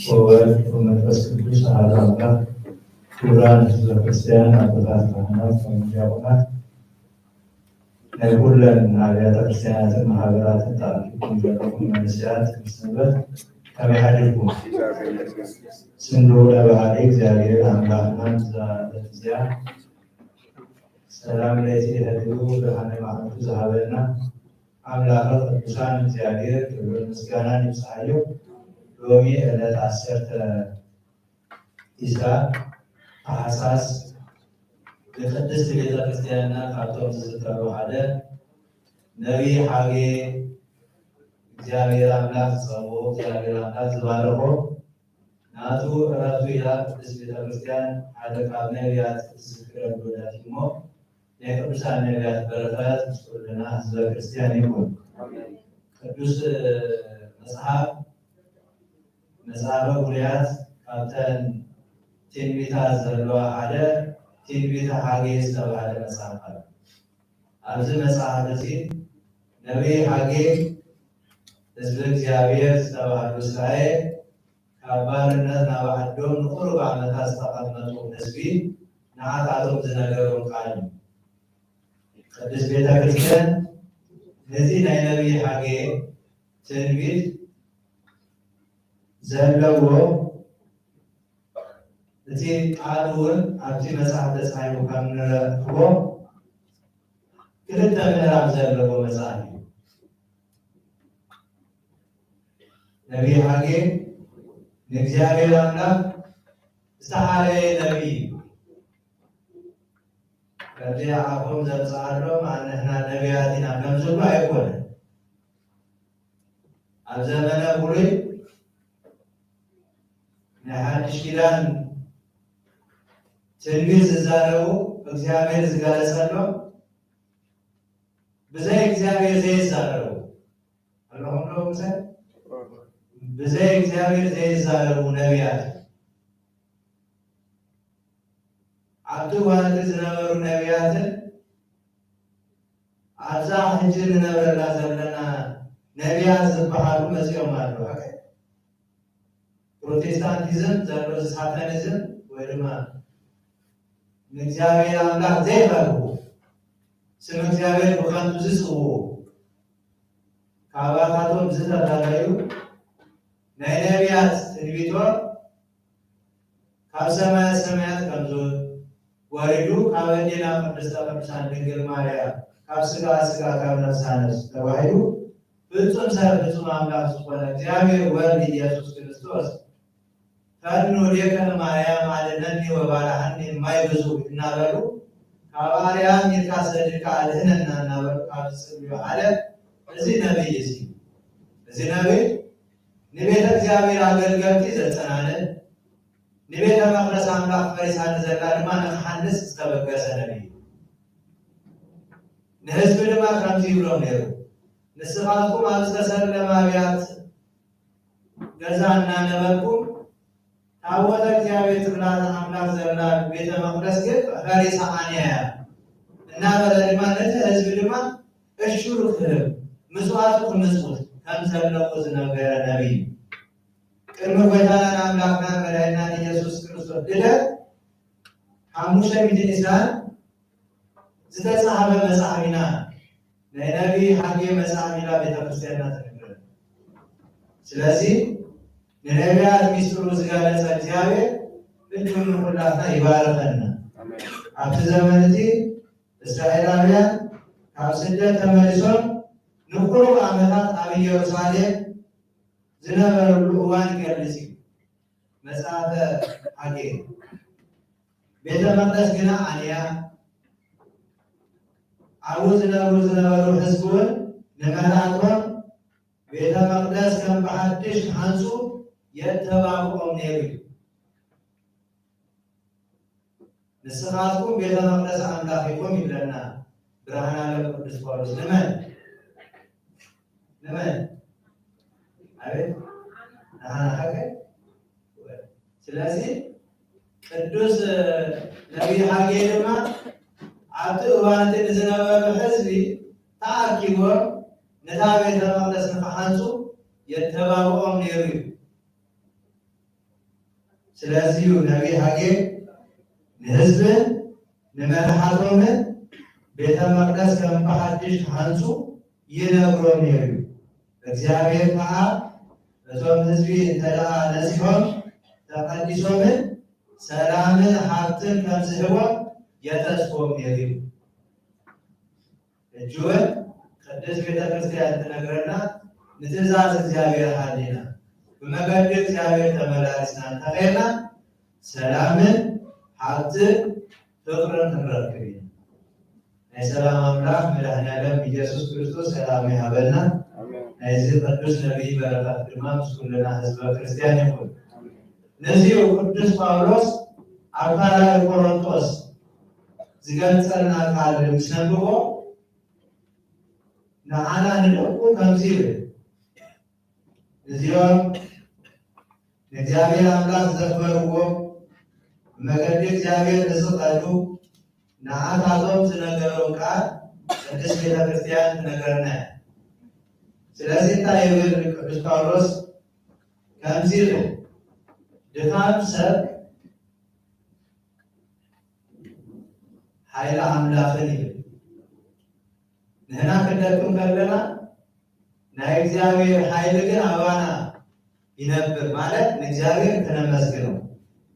ወወልድ ወመንፈስ ቅዱስ አሐዱ አምላክ። ክቡራን ሕዝበ ክርስቲያን፣ አባታት፣ ካህናት፣ ዲያቆናት፣ ሁሉን አብያተ ክርስቲያናትን ማህበራትን ታሪኩን በቁም መንስያት ሰንበት ከመሃድኩም ስንዶ ለባህሪ እግዚአብሔር አምላክና ዘዚያ ሰላም ለቲ ለሉ ለሃነ ማህቱ ዘሃበና አምላከ ቅዱሳን እግዚአብሔር ክብር ምስጋና ይብዛየው። ሎሚ ዕለት 10 ኢሳ ታኅሳስ በቅድስት ቤተ ክርስቲያንና ካብቶም ዝዝከሩ ሓደ ነቢይ ሐጌ እግዚአብሔር አምላክ ጸቦ እግዚአብሔር አምላክ ዝባረኮ ናቱ ዕረፍቱ ኢላ ቅድስት ቤተ ክርስቲያን ሓደ ካብ ነቢያት ዝዝክረሉ ዕለት እሞ ናይ ቅዱሳን ነቢያት በረከት ምስ ኩልና ህዝበ ክርስቲያን ይኩን። ቅዱስ መጽሐፈ ጉልያት ካብተን ትንቢታት ዘለዋ ሓደ ትንቢተ ሐጌ ዝተባሃለ መጽሓፍ አለ። ኣብዚ መጽሓፍ እዚ ነቢይ ሐጌ ህዝቢ እግዚአብሔር ዝተባሃሉ እስራኤል ካብ ባርነት ናብ ዓዶም ንቁሩብ ዓመታት ዝተቐመጡ ህዝቢ ንዓታቶም ዝነገሮም ቃል እዩ። ቅድስት ቤተ ክርስቲያን ነዚ ናይ ነቢይ ሐጌ ትንቢት ዘለዎ እቲ ቃል እውን ኣብቲ መጽሓፍ ተጻሒፉ ከም ንረክቦ ክልተ ምዕራፍ ዘለዎ መጽሓፍ እዩ። ነቢይ ሐጌ ንእግዚአብሔር አምላክ ዝተሓለየ ነቢይ እዩ። ከዚ አፎም ዘብፅሓሎም ንሕና ነቢያት ኢና ከምዝብሉ ኣይኮነን። ኣብ ዘመነ ብሉይ ናይ ሓድሽ ኪዳን ትንቢት ዝዛረቡ እግዚአብሔር ዝገለጸሎም ብዘይ እግዚአብሔር ዘይዛረቡ ኣለኹም ዶ ምሳሌ ብዘይ እግዚአብሔር ዘይዛረቡ ነቢያት ኣብቲ ዋንቲ ዝነበሩ ነቢያትን ኣብዛ ሕጂ ንነበረላ ዘለና ነቢያት ዝበሃሉ መፅኦም ኣለዉ። ፕሮቴስታንቲዝም ዘሎ ሳታኒዝም ወይ ድማ ንእግዚአብሔር አምላክ ዘይፈልጉ ስም እግዚአብሔር ብከንቱ ዝፅውዑ ካብኣታቶም ዝተዳለዩ ናይ ነቢያት ትንቢቶም ካብ ሰማያት ሰማያት ከምዞ ወሪዱ ካብ እዴና ቅድስተ ቅዱሳን ድንግል ማርያም ካብ ስጋ ስጋ ካብ ነፍሳ ነፍስ ተባሂሉ ፍጹም ሰብ ፍጹም አምላክ ዝኾነ እግዚአብሔር ወልድ ኢየሱስ ክርስቶስ ፈኑ ዴከ ማርያም አድኅነኒ ወባልሐኒ የማይብዙ እናበሉ ካብ አርያም ይልካ ሰድካ አድኅነና እናበሉ ካብ ዝፅልዩ አለ። እዚ ነቢይ እዚ እዚ ነቢይ ንቤተ እግዚአብሔር አገልገልቲ ዘጸናንን ንቤተ መቅደስ አምላክ ፈሪሳን ዘላ ድማ ንክሓንስ ዝተበገሰ ነቢይ ንህዝቢ ድማ ከምዚ ይብሎም ነይሩ ንስኻትኩም ኣብ ዝተሰለመ አብያት ገዛ እናነበርኩም ታቦተ እግዚአብሔር ትብላት አምላክ ዘላ ቤተ መቅደስ ግን ፈሪሳውያን እናበለ ድማ ነቲ ህዝቢ ድማ እሹር ክህብ ምጽዋቱ ክምጽውት ከም ዘለዎ ዝነበረ ነቢይ ቅድሚ ጎይታናን አምላክናን መድኃኒትናን ኢየሱስ ክርስቶስ ልደት 520 ዝተጻሕፈ መጽሓፍ ኢና ናይ ነቢይ ሐጌ መጽሓፍ ኢላ ቤተክርስቲያንና ትነግረና። ስለዚ ንነቢያት ሚስጥሩ ዝገለጸ እግዚአብሔር እጁን ሁላትና ይባርከና። ኣብቲ ዘመን እቲ እስራኤላውያን ካብ ስደት ተመሊሶም ንቁሩብ ዓመታት ኣብ ኢየሩሳሌም ዝነበረሉ እዋን ይገልጽ እዩ መጽሓፈ ሐጌ። ቤተ መቅደስ ግና አንያ ኣብኡ ዝነበሩ ህዝቡን ንመላእክቶም ቤተ መቅደስ ከም ብሓድሽ ክሃንጹ የተባብዖም ነይሩ እዩ። ንስኻትኩም ቤተ መቅደስ ኣምላኺኩም ይብለና ብርሃነ ዓለም ቅዱስ ጳውሎስ። ንመን አቤት ንሓና ሐጌ። ስለዚ ቅዱስ ነቢይ ሐጌ ድማ ኣብቲ እዋንቲ ንዝነበሩ ህዝቢ ተኣኪቦም ነታ ቤተ መቅደስ ንክሓንጹ የተባብዖም ነይሩ እዩ። ስለዚ ነቢይ ሐጌ ንህዝብን ንመራሕቶምን ቤተ መቅደስ ከም ብሓድሽ ክሃንጹ ይነግሮም ነይሩ እዩ። እግዚአብሔር ከዓ እቶም ህዝቢ እንተደኣ ነጺሖም ተቀዲሶምን ሰላምን ሃብትን ከም ዝህቦም የተስፎም ነይሩ እዩ። እጅውን ቅድስት ቤተ ክርስቲያን ትነግረና ንትእዛዝ እግዚአብሔር ሃሊና ብመገዲ እግዚአብሔር ተመላልስና እንተኸይና ሰላምን ሃብትን ፍቅርን ክንረክብ ኢና። ናይ ሰላም አምላክ መድኃኔዓለም ኢየሱስ ክርስቶስ ሰላም ይሃበልና። ናይዚ ቅዱስ ነቢይ በረከት ድማ ምስ ኩልና ህዝበ ክርስቲያን ይኹን። ነዚሁ ቅዱስ ጳውሎስ ኣብ ካልኣይ ቆሮንቶስ ዝገልጸልና ቃል ምስነብቦ ንዓና ንደቁ ከምዚ ይብል እዚኦም ንእግዚአብሔር አምላክ ዘክበርዎ መገዲ እግዚአብሔር ዝኸዱ ንዓታቶም ዝነገሮም ቃል ቅድስት ቤተ ክርስቲያን ትነግረና። ስለዚህ እንታይ ይብል ቅዱስ ጳውሎስ ከምዚ ይብል ድኻም ሰብ ኃይለ አምላክን ይብል። ንሕና ክንደክም ከለና ናይ እግዚአብሔር ኃይል ግን አባና ይነብር ማለት ንእግዚአብሔር ክነመስግነው፣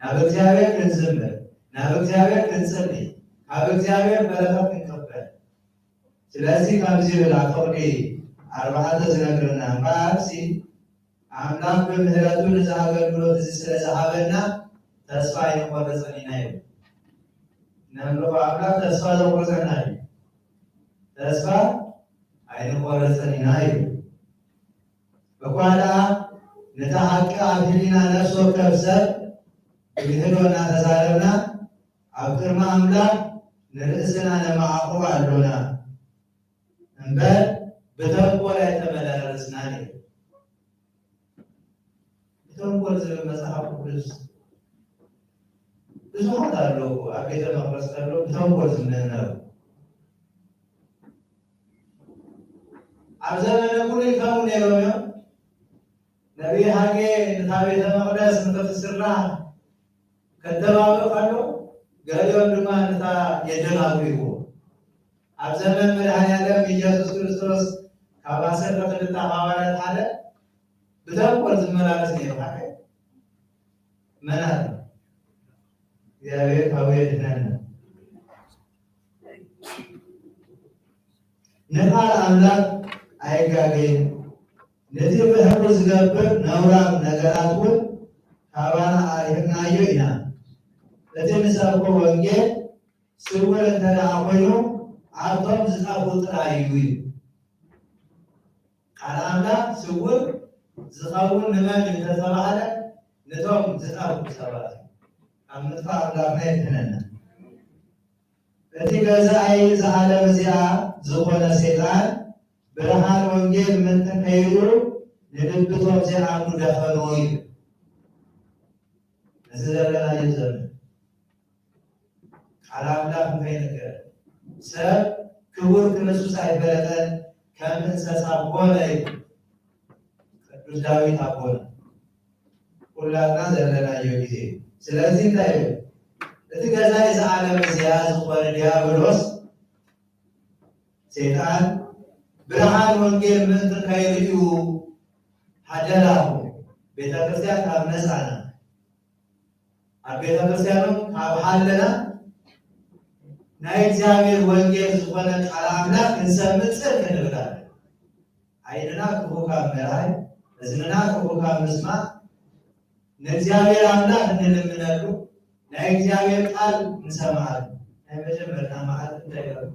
ናብ እግዚአብሔር ክንዝምር፣ ናብ እግዚአብሔር ክንጸልይ፣ ካብ እግዚአብሔር በረከት ክንቀበል። ስለዚህ ከምዚ ብላ ፍቅሪ ኣርባዕተ ዝነግረና እምበኣርሲ ኣምላክ ብምህረቱ ነዚ ኣገልግሎት እዚ ስለ ዝሃበና ተስፋ ኣይንቆርፅን ኢና እዩ ነምልኮ ኣምላክ ተስፋ ዘቁርፀና እዩ ተስፋ ኣይንቆርፅን ኢና እዩ እኳ ደኣ ነታ ሓቂ ኣብ ህሊና ነፍሲ ወከፍ ሰብ ብግህዶ እናተዛረብና ኣብ ቅድሚ ኣምላክ ንርእስና ነማዓቑብ ኣሎና እምበር ብተንኮል ኣይተመላለስናን እዩ ብተንኮል ዝብል መፅሓፍ ቅዱስ ብዙሓት ኣለዉ ኣብ ቤተ መቅደስ ከሎ ብተንኮል ዝምነነሩ ኣብ ዘመነ ብሉይ ከምኡ ነይሮም እዮም ነቢይ ሃጌ ነታ ቤተ መቅደስ ንክትስራሕ ከተባብዑ ከሎ ገሊኦም ድማ ነታ የደናግርዎ ኣብ ዘመን መድኃኒዓለም ኢየሱስ ክርስቶስ ካብ 12 ሐዋርያት ሓደ ብተንኮል ዝመላለስ ነይሩ ሃገ መናት ነው እግዚአብሔር ካብ የድነን ንቃል ኣምላክ ኣይጋገይን ነቲ ብሕብሩ ዝገብር ነውራም ነገራት እውን ካባና ኣይህናዮ ኢና እቲ ንሰብኮ ወንጌል ስውር እንተደኣ ኮይኑ ኣብቶም ዝጠፍኡ ጥራይ እዩ ቃል ኣምላክ ስውር ዝኸውን ንመን እንተተባሃለ ነቶም ዝጠፍኡ ሰባት ኣብ ምጥፋእ ኣምላክና የድነና እቲ ገዛኢ ዝዓለም እዚኣ ዝኾነ ሰይጣን ብርሃን ወንጌል ምንትን ከይዱ ንልብቶም ዘይኣምኑ ደፈንዎ እዩ እዚ ዘለናዮ ዘመን ቃል ኣምላክ እንከይነገር ሰብ ክቡር ክንሱስ ኣይፈለጠን ከም እንስሳ ኮነ ቅዱስ ዳዊት ኣኮነ ኩላትና ዘለናዮ ጊዜ ስለዚ እንታይ እዩ እቲ ገዛኢ ዝዓለም እዚኣ ዝኾነ ዲያብሎስ ሰይጣን ብርሃን ወንጌል ምንትን ከይዱ ሓደራሁ ቤተክርስቲያን ካብ ነፃና ኣብ ቤተክርስቲያኑ ካብ ሓለና ናይ እግዚአብሔር ወንጌል ዝኾነ ቃል ኣምላክ እንሰምዕ ፅድቅ ንብላለን ዓይንና ክፉ ካብ ምርኣይ እዝንና ክፉ ካብ ምስማዕ ንእግዚአብሔር ኣምላክ እንልምነሉ ናይ እግዚአብሔር ቃል እንሰማዓሉ ናይ መጀመርታ መዓልቲ እንታይ ገርኩ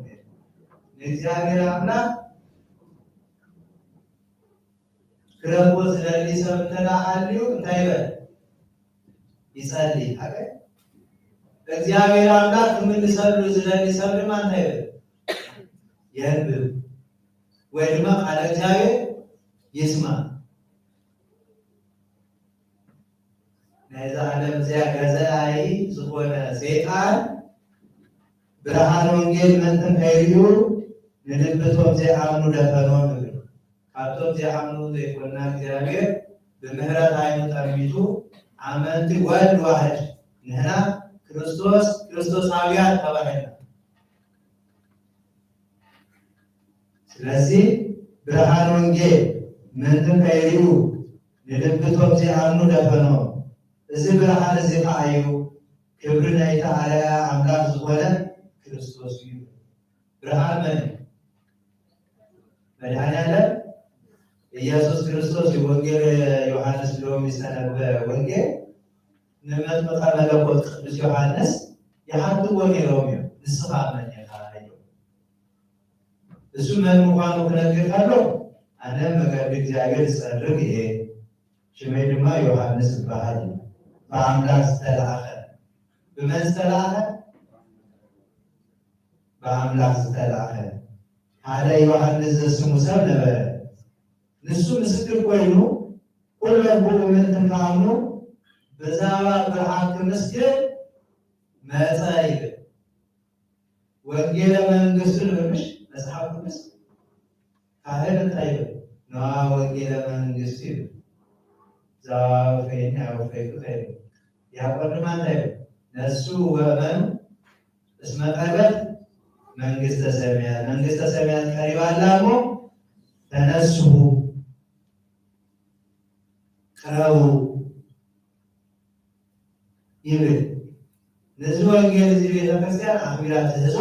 ንእግዚአብሔር ኣምላክ ክረክቦ ዝደሊ ሰብ እንተደሓልዩ እንታይ ይበል ይጸልይ ሓቀ እግዚአብሔር አምላክ ክምልሰሉ ዝደሊ ሰብ ድማ እንታይ ይበል የንብብ ወይ ድማ ቃለ እግዚአብሔር ይስማ ናይዛ ዓለም እዚኣ ገዛኢ ዝኾነ ሰይጣን ብርሃን ወንጌል ምንትን ከይዱ ንልብቶም ዘይኣምኑ ደፈኖም ይብል ካብቶም ዘይኣምኑ ዘይኮና እግዚአብሔር ብምህረት ዓይኑ ጠርሚቱ አመንቲ ወልድ ዋሕድ ንሕና ክርስቶሳውያን ተባሂልና ስለዚህ ብርሃን ወንጌል ምንትን ከይዱ ንልብቶም ዘይኣምኑ ደፈኖም እዚ ብርሃን እዚ ከዓ እዩ ክብሪ ናይቲ ኣርአያ ኣምላክ ዝኾነ ክርስቶስ እዩ ብርሃን መን መድኃኒዓለም ኢየሱስ ክርስቶስ ወንጌል ዮሐንስ ሎም ዝተነበበ ወንጌል ንመጥምቀ መለኮት ቅዱስ ዮሐንስ የሓትዎ ነይሮም እዮም ንስኻ መን ኢኻ እዮም እሱ መን ምዃኑ ክነግር ከሎ ኣነ መገዲ እግዚአብሔር ዝፀርግ እየ ሽመይ ድማ ዮሐንስ ይበሃል በአምላክ ዝተላእኸ ብመን ዝተላእኸ በአምላክ ዝተላእኸ ሓደ ዮሐንስ ዘስሙ ሰብ ነበረ ንሱ ምስክር ኮይኑ ኩሎም ብኡ ምንትን ከኣምኑ ብዛባ ብርሃን ክምስክር መፀ ይብል ወንጌለ መንግስቱ ንብልሽ መፅሓፍ ቅዱስ ካህን እንታይ ይብል ነዋ ወንጌለ መንግስቱ ይብል ዛባ ፈይኒ ኣወፈይኩ ይብል ያዕቆብ ድማ እንታይ ይብል ነሱ ወመኑ እስመ ቀርበት መንግስተ ሰማያት ቀሪባላ እሞ ተነስሑ ቅረቡ ይብል ነዚ ወንጌል እዚ ቤተክርስቲያን ኣክቢራ ትህዞ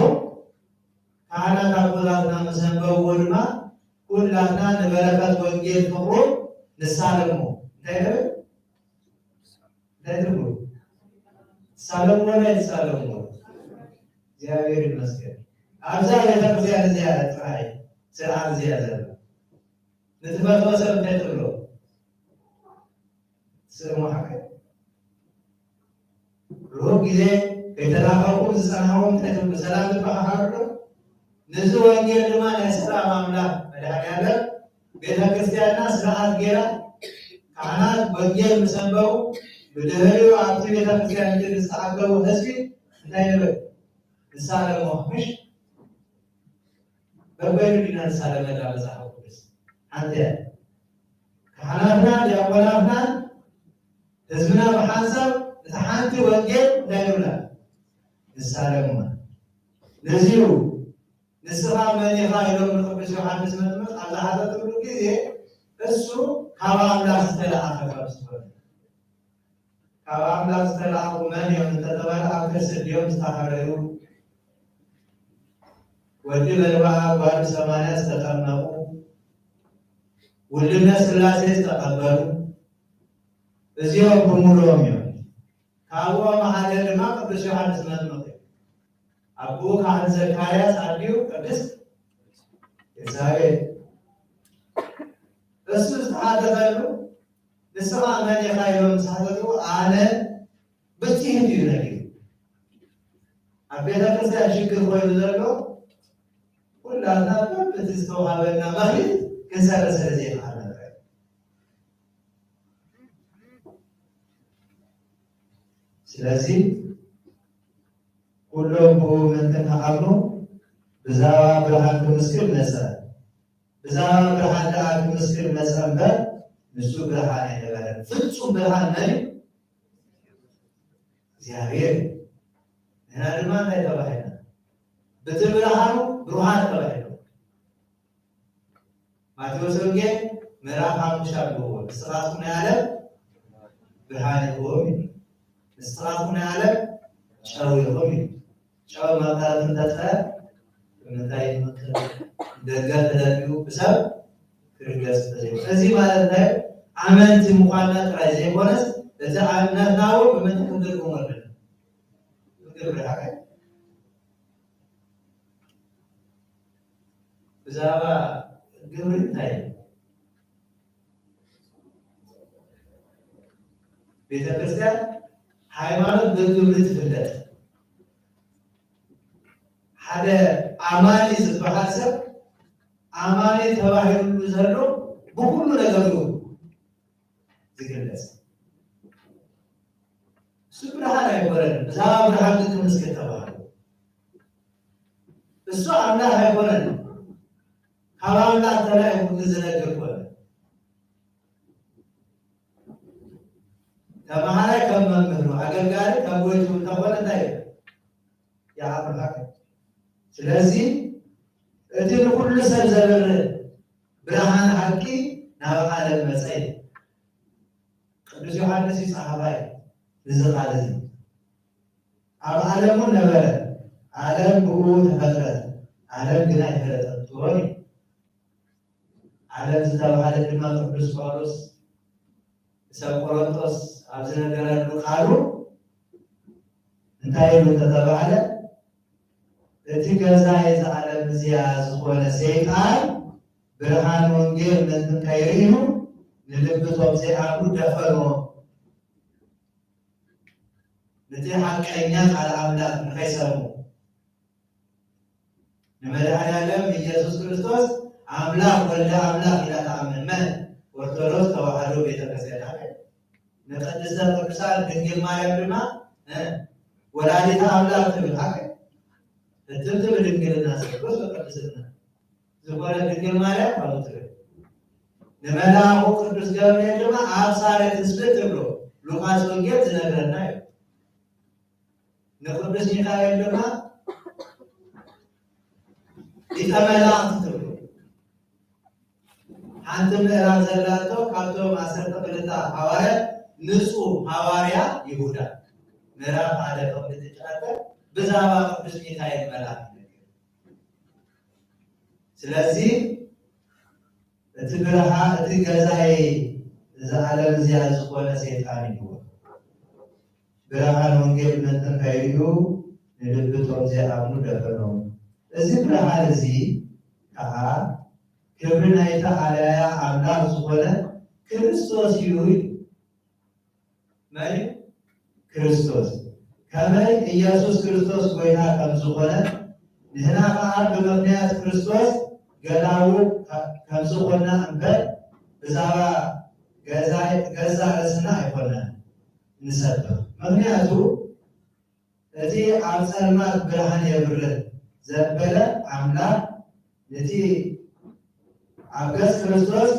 ካህናት አቦታትና መሰንበው ወልማ ሁላትና ነበረከት ወንጌል ፍቅሩ ንሳለሙ እንዳይደርጉ ሳለሙ ላይ ንሳለሙ እግዚአብሔር ይመስገን። አብዛ ቤተክርስቲያን እዚያ ጥራይ ስርዓት እዚያ ዘለ ንትፈቶ ሰብ እንዳይጥሎ ስሙ ሐቀ ሩህ ጊዜ ከተላፈቁ ዝጸናሁም ተይጥሎ ሰላም ተባሃሩ ንዙ ወንጌል ድማ ናይ ሰላም አምላክ መድኃኒዓለም ቤተክርስቲያንና ስርዓት ጌራ ካህናት ወንጌል ምሰንበው ብድህሪው ኣብቲ ቤተክርስቲያን ዝተኣገቡ ህዝቢ እንታይ ንብል ንሳለሞ ምሽ በበይኑ ዲና ንሳለመላ መጽሓፍ ቅዱስ ሓንቲ ካህናትና ዲያቆናትና ህዝብና ብሓንሳብ እቲ ሓንቲ ወንጌል እንታይ ንብላ ንሳለሞ ነዚሁ ንስኻ መኒኻ ኢሎም ንቅዱስ ዮሐንስ መጥምቅ ኣብ ዝሓተትሉ ጊዜ እሱ ካብ ኣምላክ ዝተለኣኸ ካብ ዝኾነ ካብ ኣምላክ ዝተለኣኹ መን እዮም እንተተባለ ኣብ ከርሲ ድዮም ዝተሃረዩ ወዲ በልባኣ ጓል 80 ዝተጠመቁ ውልድነት ስላሴ ዝተቐበሉ እዚኦም ብምሉኦም እዮም። ካብኦም ሓደ ድማ ቅዱስ ዮሐንስ መጥምቅ እዩ። አቡ ካህን ዘካርያስ አዲው ቅድስት ኤልሳቤጥ እሱ ዝተሓተተሉ ንስኻ መን ኢኻ ኢሎም ዝተሓተቱ ኣነ ብፅሂት እዩ ነጊሩ ኣብ ቤተክርስቲያን ሽግር ኮይኑ ዘሎ ኩላትና በቲ ዝተውሃበና መኽሊት ክንሰርሕ ስለዘይከኣል ነገር ስለዚ ሁሉም በእውነትን አምኖ ብዛባ ብርሃን ክምስክር ነጸ ብዛባ ብርሃን ደኣ ክምስክር ነጸ እምበር ንሱ ብርሃን አይነበረም። ፍጹም ብርሃን ነን እግዚአብሔር ንሕና ድማ እንታይ ተባሂልና በቲ ብርሃኑ ብሩሃን ተባሂሉ ማቴዎስ ወንጌል ምዕራፍ 5 አልቦ ንስኻትኩም ናይ ዓለም ብርሃን ኢኹም ንስኻትኩም ናይ ዓለም ጨው ኢኹም ጨው ማብራት እንደጠ በመታይ ደጋ ተደርጉ በሰብ ክርስቶስ ተዘይ እዚህ ማለት ነው አመንት ሙኻና ጥራይ ዘይሆነስ ለዛ አናታው በመተከተል ወረደ ፍቅር ብራቀ በዛባ ግብር ታይ ቤተክርስቲያን ሃይማኖት በግብር ትፍለጥ ሓደ አማኒ ዝበሃል ሰብ አማኒ ተባሂሉ ዘሎ ብኩሉ ነገሩ ዝግለጽ እሱ ብርሃን አይሆነንም። ብዛባ ብርሃን ክምስክር ተባሂሉ እሱ አምላክ አይሆነንም። ካብ አምላክ ተላይ ሁሉ ዝነግር ኮነ ተማሃራይ ከም መምህር ነው። አገልጋሪ ከም ወይቱ ተሆነ እንታይ ያአምላክ ስለዚህ እቲ ሁሉ ሰብ ዘበር ብርሃን ሐቂ ናብ ዓለም መጽይ ቅዱስ ዮሐንስ ይጻሐባይ ዝቃል እዚ ኣብ ዓለሙ ነበረ ዓለም ብኡ ተፈጥረት ዓለም ግን አይፈለጠም ወይ ዓለም ዝተባሃለ ድማ ቅዱስ ጳውሎስ ሰብ ቆሮንቶስ ኣብ ዝነገረሉ ቃሉ እንታይ ኢሉ ተባሃለ እቲ ገዛ የዓለም እዚያ ዝኾነ ሰይጣን ብርሃን ወንጌል ምንትን ከይሪኑ ንልብቶም ዘይኣምኑ ደፈኖ ነቲ ሓቀኛ ቃል አምላክ ንከይሰሙ ንመድኃኔዓለም ኢየሱስ ክርስቶስ አምላክ ወልደ አምላክ ኢላ ተኣምን መን ኦርቶዶክስ ተዋህዶ ቤተክርስቲያን አለ ንቅድስተ ቅዱሳን ድንግል ማርያም ድማ ወላዲተ አምላክ ትብል አለ እትብት በድንግልና ሰብከው በቅድስና ዝኾነ ድንግል ማርያም ማለት ነው። ንመልአኩ ቅዱስ ገብርኤል ድማ አብሳረ ትስብእት ብሎ ሉቃስ ወንጌል ዝነግረና እዩ። ንቅዱስ ሚካኤል ድማ ሊቀ መላእክት ትብሎ ሓንቲ ምዕራፍ ዘላቶ ካብቶም 12 ሐዋርያት ንጹህ ሐዋርያ ይሁዳ ምዕራፍ 1 ከፍልት ይጫተ ብዛባ ቅዱስ ሚካኤል መልአክ ስለዚህ እቲ ብርሃን እቲ ገዛይ ዝዓለም እዚያ ዝኾነ ሰይጣን እዩ ብርሃን ወንጌል ነተካይዱ ንልብቶም ዝኣምኑ ደፈኖም እዚ ብርሃን እዚ ከዓ ክብሪ ናይታ ኣልያ ኣምላኽ ዝኾነ ክርስቶስ እዩ መን ክርስቶስ ከመይ ኢየሱስ ክርስቶስ ጎይታ ከም ዝኾነ ንሕና ከዓ ብምክንያት ክርስቶስ ገላው ከም ዝኾነ እምበር ብዛዕባ ገዛ ርእስና ኣይኮነን ንሰብክ ምክንያቱ እቲ ኣብ ፀልማት ብርሃን የብርህ ዘበለ ኣምላኽ ነቲ ኣብ ገጽ ክርስቶስ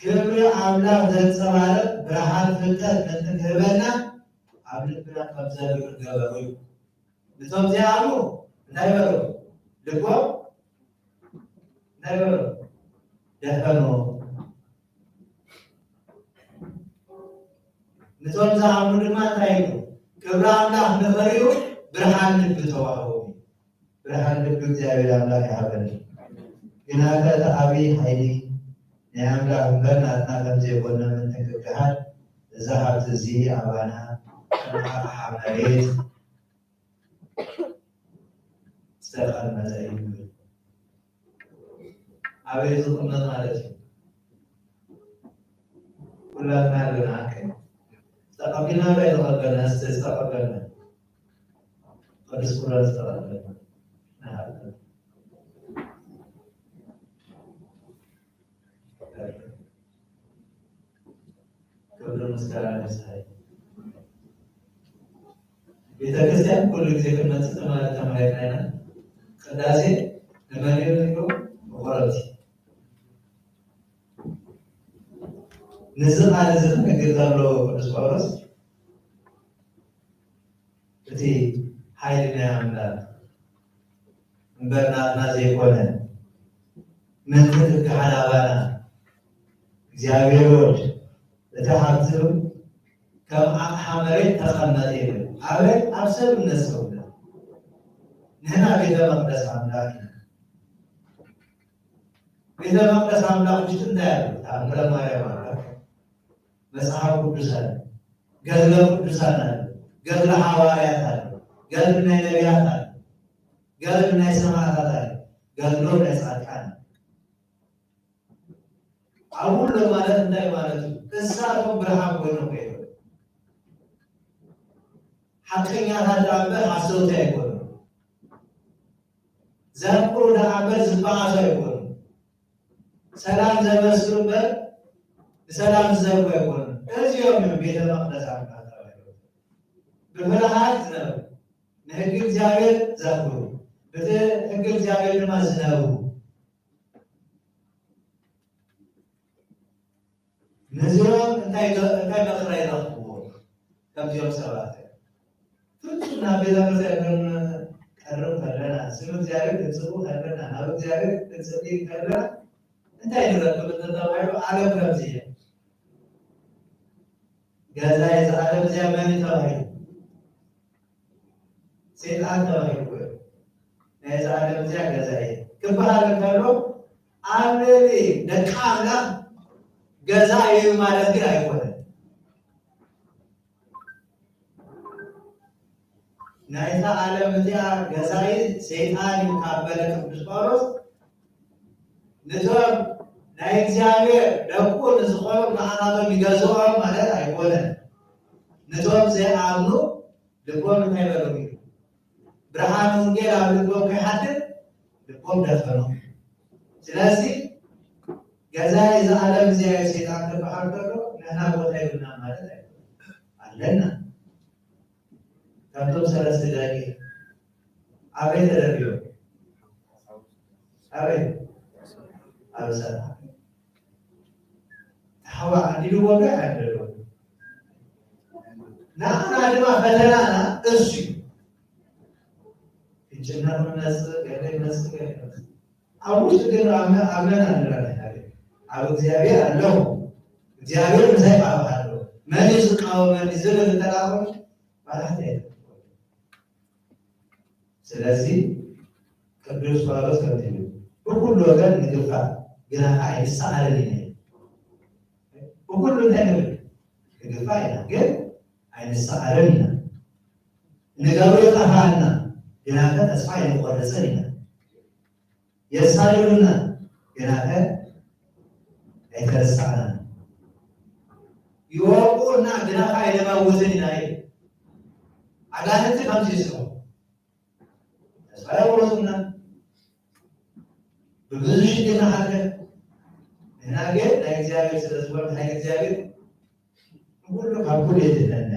ክብሪ ኣምላኽ ዘንጸባርቕ ብርሃን ፍልጠት ንትክህበና ኣብ ልብና ከም ዘብርህ ገበሩ እዩ ነቶም ዝኣምኑ እንታይ በሉ ልቦም እንታይ በሉ ደፈኖ ነቶም ዝኣምኑ ድማ እንታይ ኢሉ ክብሪ ኣምላኽ ንኽሪኡ ብርሃን ልቢ ተዋህቦ ብርሃን ልቢ እግዚአብሔር ኣምላኽ ይሃበኒ ግና ከ ዓብዪ ሓይሊ ናይ ኣምላኽ እምበር ናትና ከም ዘይኮነ ምንትክክሃል እዛ ሃብቲ እዚ ኣባና ኣቕሓ መሬት ዝተቐመጠ እዩ ኣበይ ዝቕመጥ ማለት እዩ ኩላትና ኣለና ተቀቢልና ላይ ተቀበልና ተቀበልና ቅዱስ ቁርባን ተቀበልና ክብር ምስጋና ይስሐይ ቤተክርስቲያን ሁሉ ጊዜ ከመጽት ማለት ተማሪና ቅዳሴ ለማንኛውም ነው ወራቲ ንዝም አለ ዝም ከገዛሎ ቅዱስ ጳውሎስ እቲ ኃይልና ያምላክ እንበርናትና ዘይኮነ ምንትክ ከሐላባና እግዚአብሔር ወልድ ለተሐብትም ከም አቅሓ መሬት ተቀመጠ ይብል አቤት አብሰብ እነሰው ንሕና ቤተ መቅደስ አምላክ ቤተ መቅደስ አምላክ ውስጥ እንዳያሉ ተአምረ ማርያም አምላክ መጽሐፍ ቅዱሳን ገድለ ቅዱሳን አለ ገድለ ሐዋርያት አለ ገድለ ነቢያት አለ ገድለ ሰማዕታት አለ ገድለ ጻድቃን አሁን ለማለት እንታይ ማለት ነው እሳቱ ብርሃን ሆኖ ነው ሐቀኛ ታዳበ ሐሰውታ ይቆም ዘንቁ ለአበር ዝባዓዛ ይቆም ሰላም ዘመስሩበት ሰላም ዘርቦ ይቆም እዚያም ቤተ መቅደስ አምጣጣው በመላእክት ነው ለሕግ እግዚአብሔር ዘርቦ በሕግ እግዚአብሔር ለማዝነው ነዚያም እንታይ መቅራይ ነው ከምዚያም ሰባት ፍጹምና ቤተ ክርስቲያን ቀረብ ከለና ስም እግዚአብሔር ተጽፎ ከለና አብ እግዚአብሔር ተጽፎ ከለና እንታይ ይረከብ ተባይሮ ዓለም ከዚህ ገዛ የዓለም ዘመን ተባይ ሰይጣን ተባይ የዓለም ዘያ ገዛይ ከባለ ካሎ አብሬ ደካላ ገዛ ይዩ ማለት ግን አይሆንም ናይታ ዓለም እዚያ ገዛይ ሰይጣን ይካበለ ቅዱስ ጳውሎስ ንቶም ናይ እግዚአብሔር ደቁ ንዝኾኑ ንዓናቶም ይገዝኦም ማለት አይሆንም ንቶም ዘይኣምኑ ልቦም እንታይ በሉ ብርሃን ወንጌል ኣብ ልቦም ከይሓድር ልቦም ደፈኑ ስለዚህ ገዛይ ዘዓለም እዚያ ሰይጣን ክበሃል ከሎ ንሕና ቦታ ይብልና ማለት ኣለና ከቶም ሰለስተ ደቂቅ አቤት ተደርዮ አቤት አብሰራ ታዋ አንዲሉ ወጋ ያደረው ናና ድማ ፈተናና እሱ እጅና መነጽ ገለይ መስገ አውጥ ግን አመና እንደራለ አብ እግዚአብሔር አለው እግዚአብሔር መሳይ አባለው ማንስ ቃወመን ዝብል ተላቆም ማለት አይደለም ስለዚህ ቅዱስ ጳውሎስ ከዚህ بكل وجه نجفا جنا عيسى علينا بكل ذنب نجفا هنا جد عيسى علينا نجاوي تفعلنا جنا كتسفعل ورسلنا يسالنا جنا كتسعنا يوقونا جنا عينا ما وزننا አጋንንት ከምሲስሩ ተስፋየውሩና በብዙ ሽግና አለ እናገ ለእግዚአብሔር ስለዝወር ለእግዚአብሔር ሁሉ ካኩል የተነነ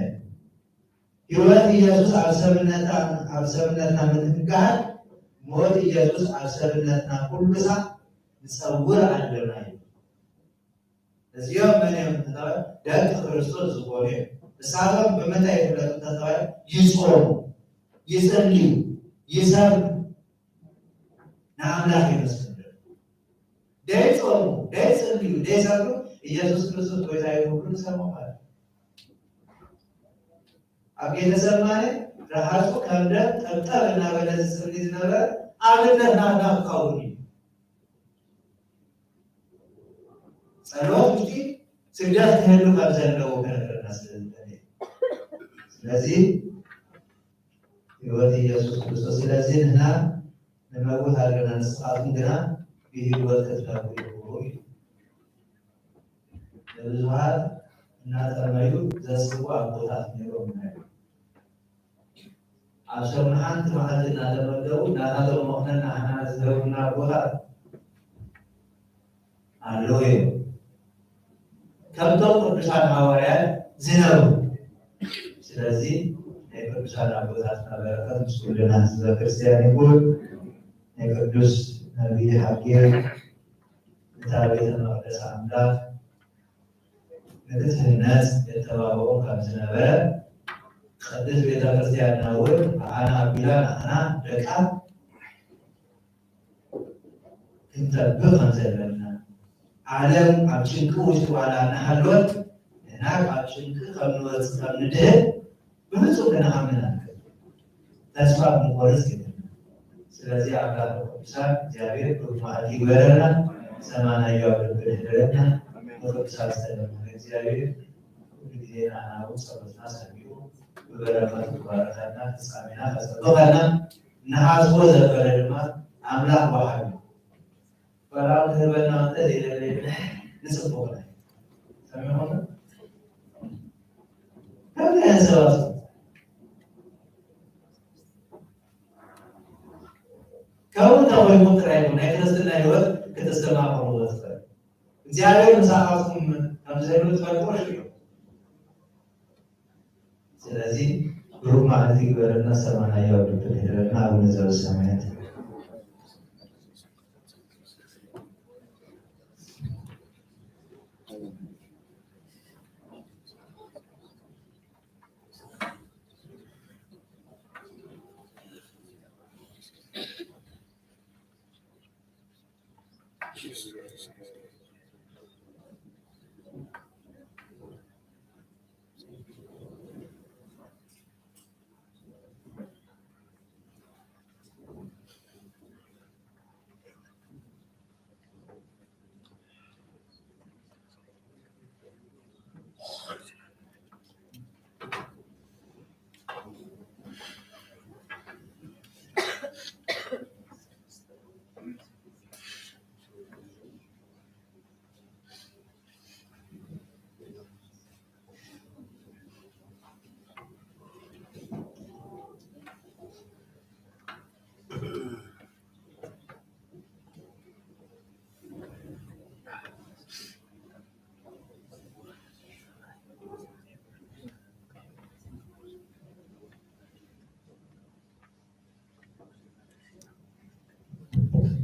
ሕይወት ኢየሱስ አብሰብነትና ምትጋር ሞት ኢየሱስ አብሰብነትና ሁሉሳ ንጸውር አለናይ እዚያም ምንም ደቅ ክርስቶስ ዝቆሬ ሳለም በመታይ ተተዋይ ይጾም ይጸልዩ ይሰብ ናምላክ ይመስል ደይጾም ደይጸልዩ ደይሰብ ኢየሱስ ክርስቶስ ወይታይ ሁሉ ሰማማል አገኘ ሰማኔ ራሱ ከንደ ጠብጠብና በለዝ ስልዝ ነበር አብነና ናፍቃውኒ ጸሎት ውጪ ስግደት ከሄዱ ካብዘለው ከነበርና ስለዚህ ሕይወት ኢየሱስ ክርስቶስ ስለዚህ እና ለመጎት አድርገና ንስሓቱን ግና የሕይወት ከተካፉ ይሆኑ ለብዙሃት እናጠመዩ ዘስቡ አቦታት ነው ማለት አሸርና አንተ ማለት እናተመደቡ እናታው መሆንና አናት ዘውና ቦታት አሎይ ከብተው ቅዱሳን ሐዋርያት ዝነሩ ስለዚህ የቅዱሳን አቦታትና በረከት ምስሉና ህዝበ ክርስቲያን ይሁን። የቅዱስ ነቢይ ሐጌ ቤተ መቅደስ አምላክ በትህነት የተባበሩ ከምዝነበረ ቅድስት ቤተ ክርስቲያን ናውር አና ቢላን አና ደቃ እንጠብቅ እንዘለና ዓለም ኣብ ጭንቂ ውሽጢ ዋላ እናሃለወት ንሕና ካብ ጭንቂ ከምንወፅእ ከምንድህን ብፍጹም ክንኣምን ተስፋ ክንቆርፅ የለና። ስለዚህ አምላክ ቅዱሳን እግዚአብሔር ብሩክ መዓልቲ ይግበረና፣ ሰማናዊ አብልብ ይድረና። በቅዱሳን ስለለመነ እግዚአብሔር ሁሉ ጊዜ ናናው ጸሎትና ሰሚዑ በበረከቱ ባረካና ፍጻሜና ተጸሎታና ነሐስቦ ዘበረ ድማ አምላክ ዋሃቢ በራው ህበና አንተ የሌለ ንጽፎ ላይ ሰሚሆነ ከዚያሰባስ ከሁን ተወይ ሙጥራይ ነው ክርስትና ህይወት ከተስተማሩ ወስተ እግዚአብሔር መሳሐቱም አብዘሉት ፈርቆሽ ነው። ስለዚህ ብሩክ ማለት ይግበርና ሰማናዊ አብልብ ይድረና። አቡነ ዘበሰማያት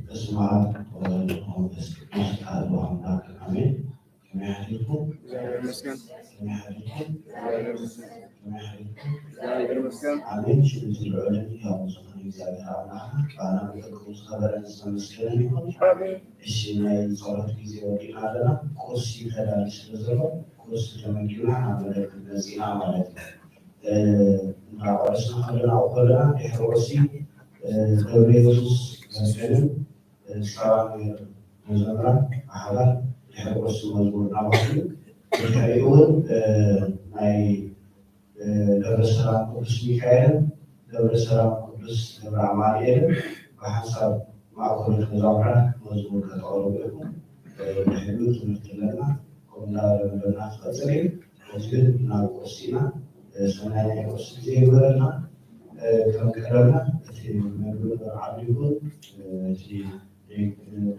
በስመ አብ ወወልድ ወመንፈስ ቅዱስ አሐዱ አምላክ አሜን። ከሚያህልኩም አሜን። ሽንት ልዑልን ያው ዝኾነ እግዚአብሔር አምላክ ቃና በቅዱስ ኸበረን ዝተመስገነ ይሁን። እሺ ናይ ጸሎት ጊዜ ወዲና ኣለና ቁርሲ ተዳሊ ስለዘሎ ቁርሲ ተመጊና ናብ መደብ መፂና ማለት ነው። እናቆረስና ከለና ከለና ድሕሪ ቁርሲ ገብረ ኢየሱስ መስገንን سلام مزمرة أحدا يحرس مزمور نابخي الكريون ناي دبر السلام قدس ميكائيل دبر السلام قدس دبر عمانيل بحسب معقول الزمرة مزمور كتقولوا بحدود مثلنا كنا لنا فترة وزيد ناقصينا سنة وسنتين ولنا كم كلامنا في مدن عبيون في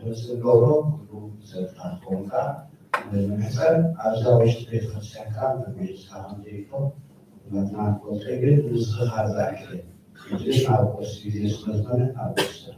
درس اللغة كلهم زادنا كونكا مثلا عزاوش في خمسة بيسهم ديكو مثلا كونتريبيوت نسخة هذا كده يجلس ناقص في جسمنا ناقص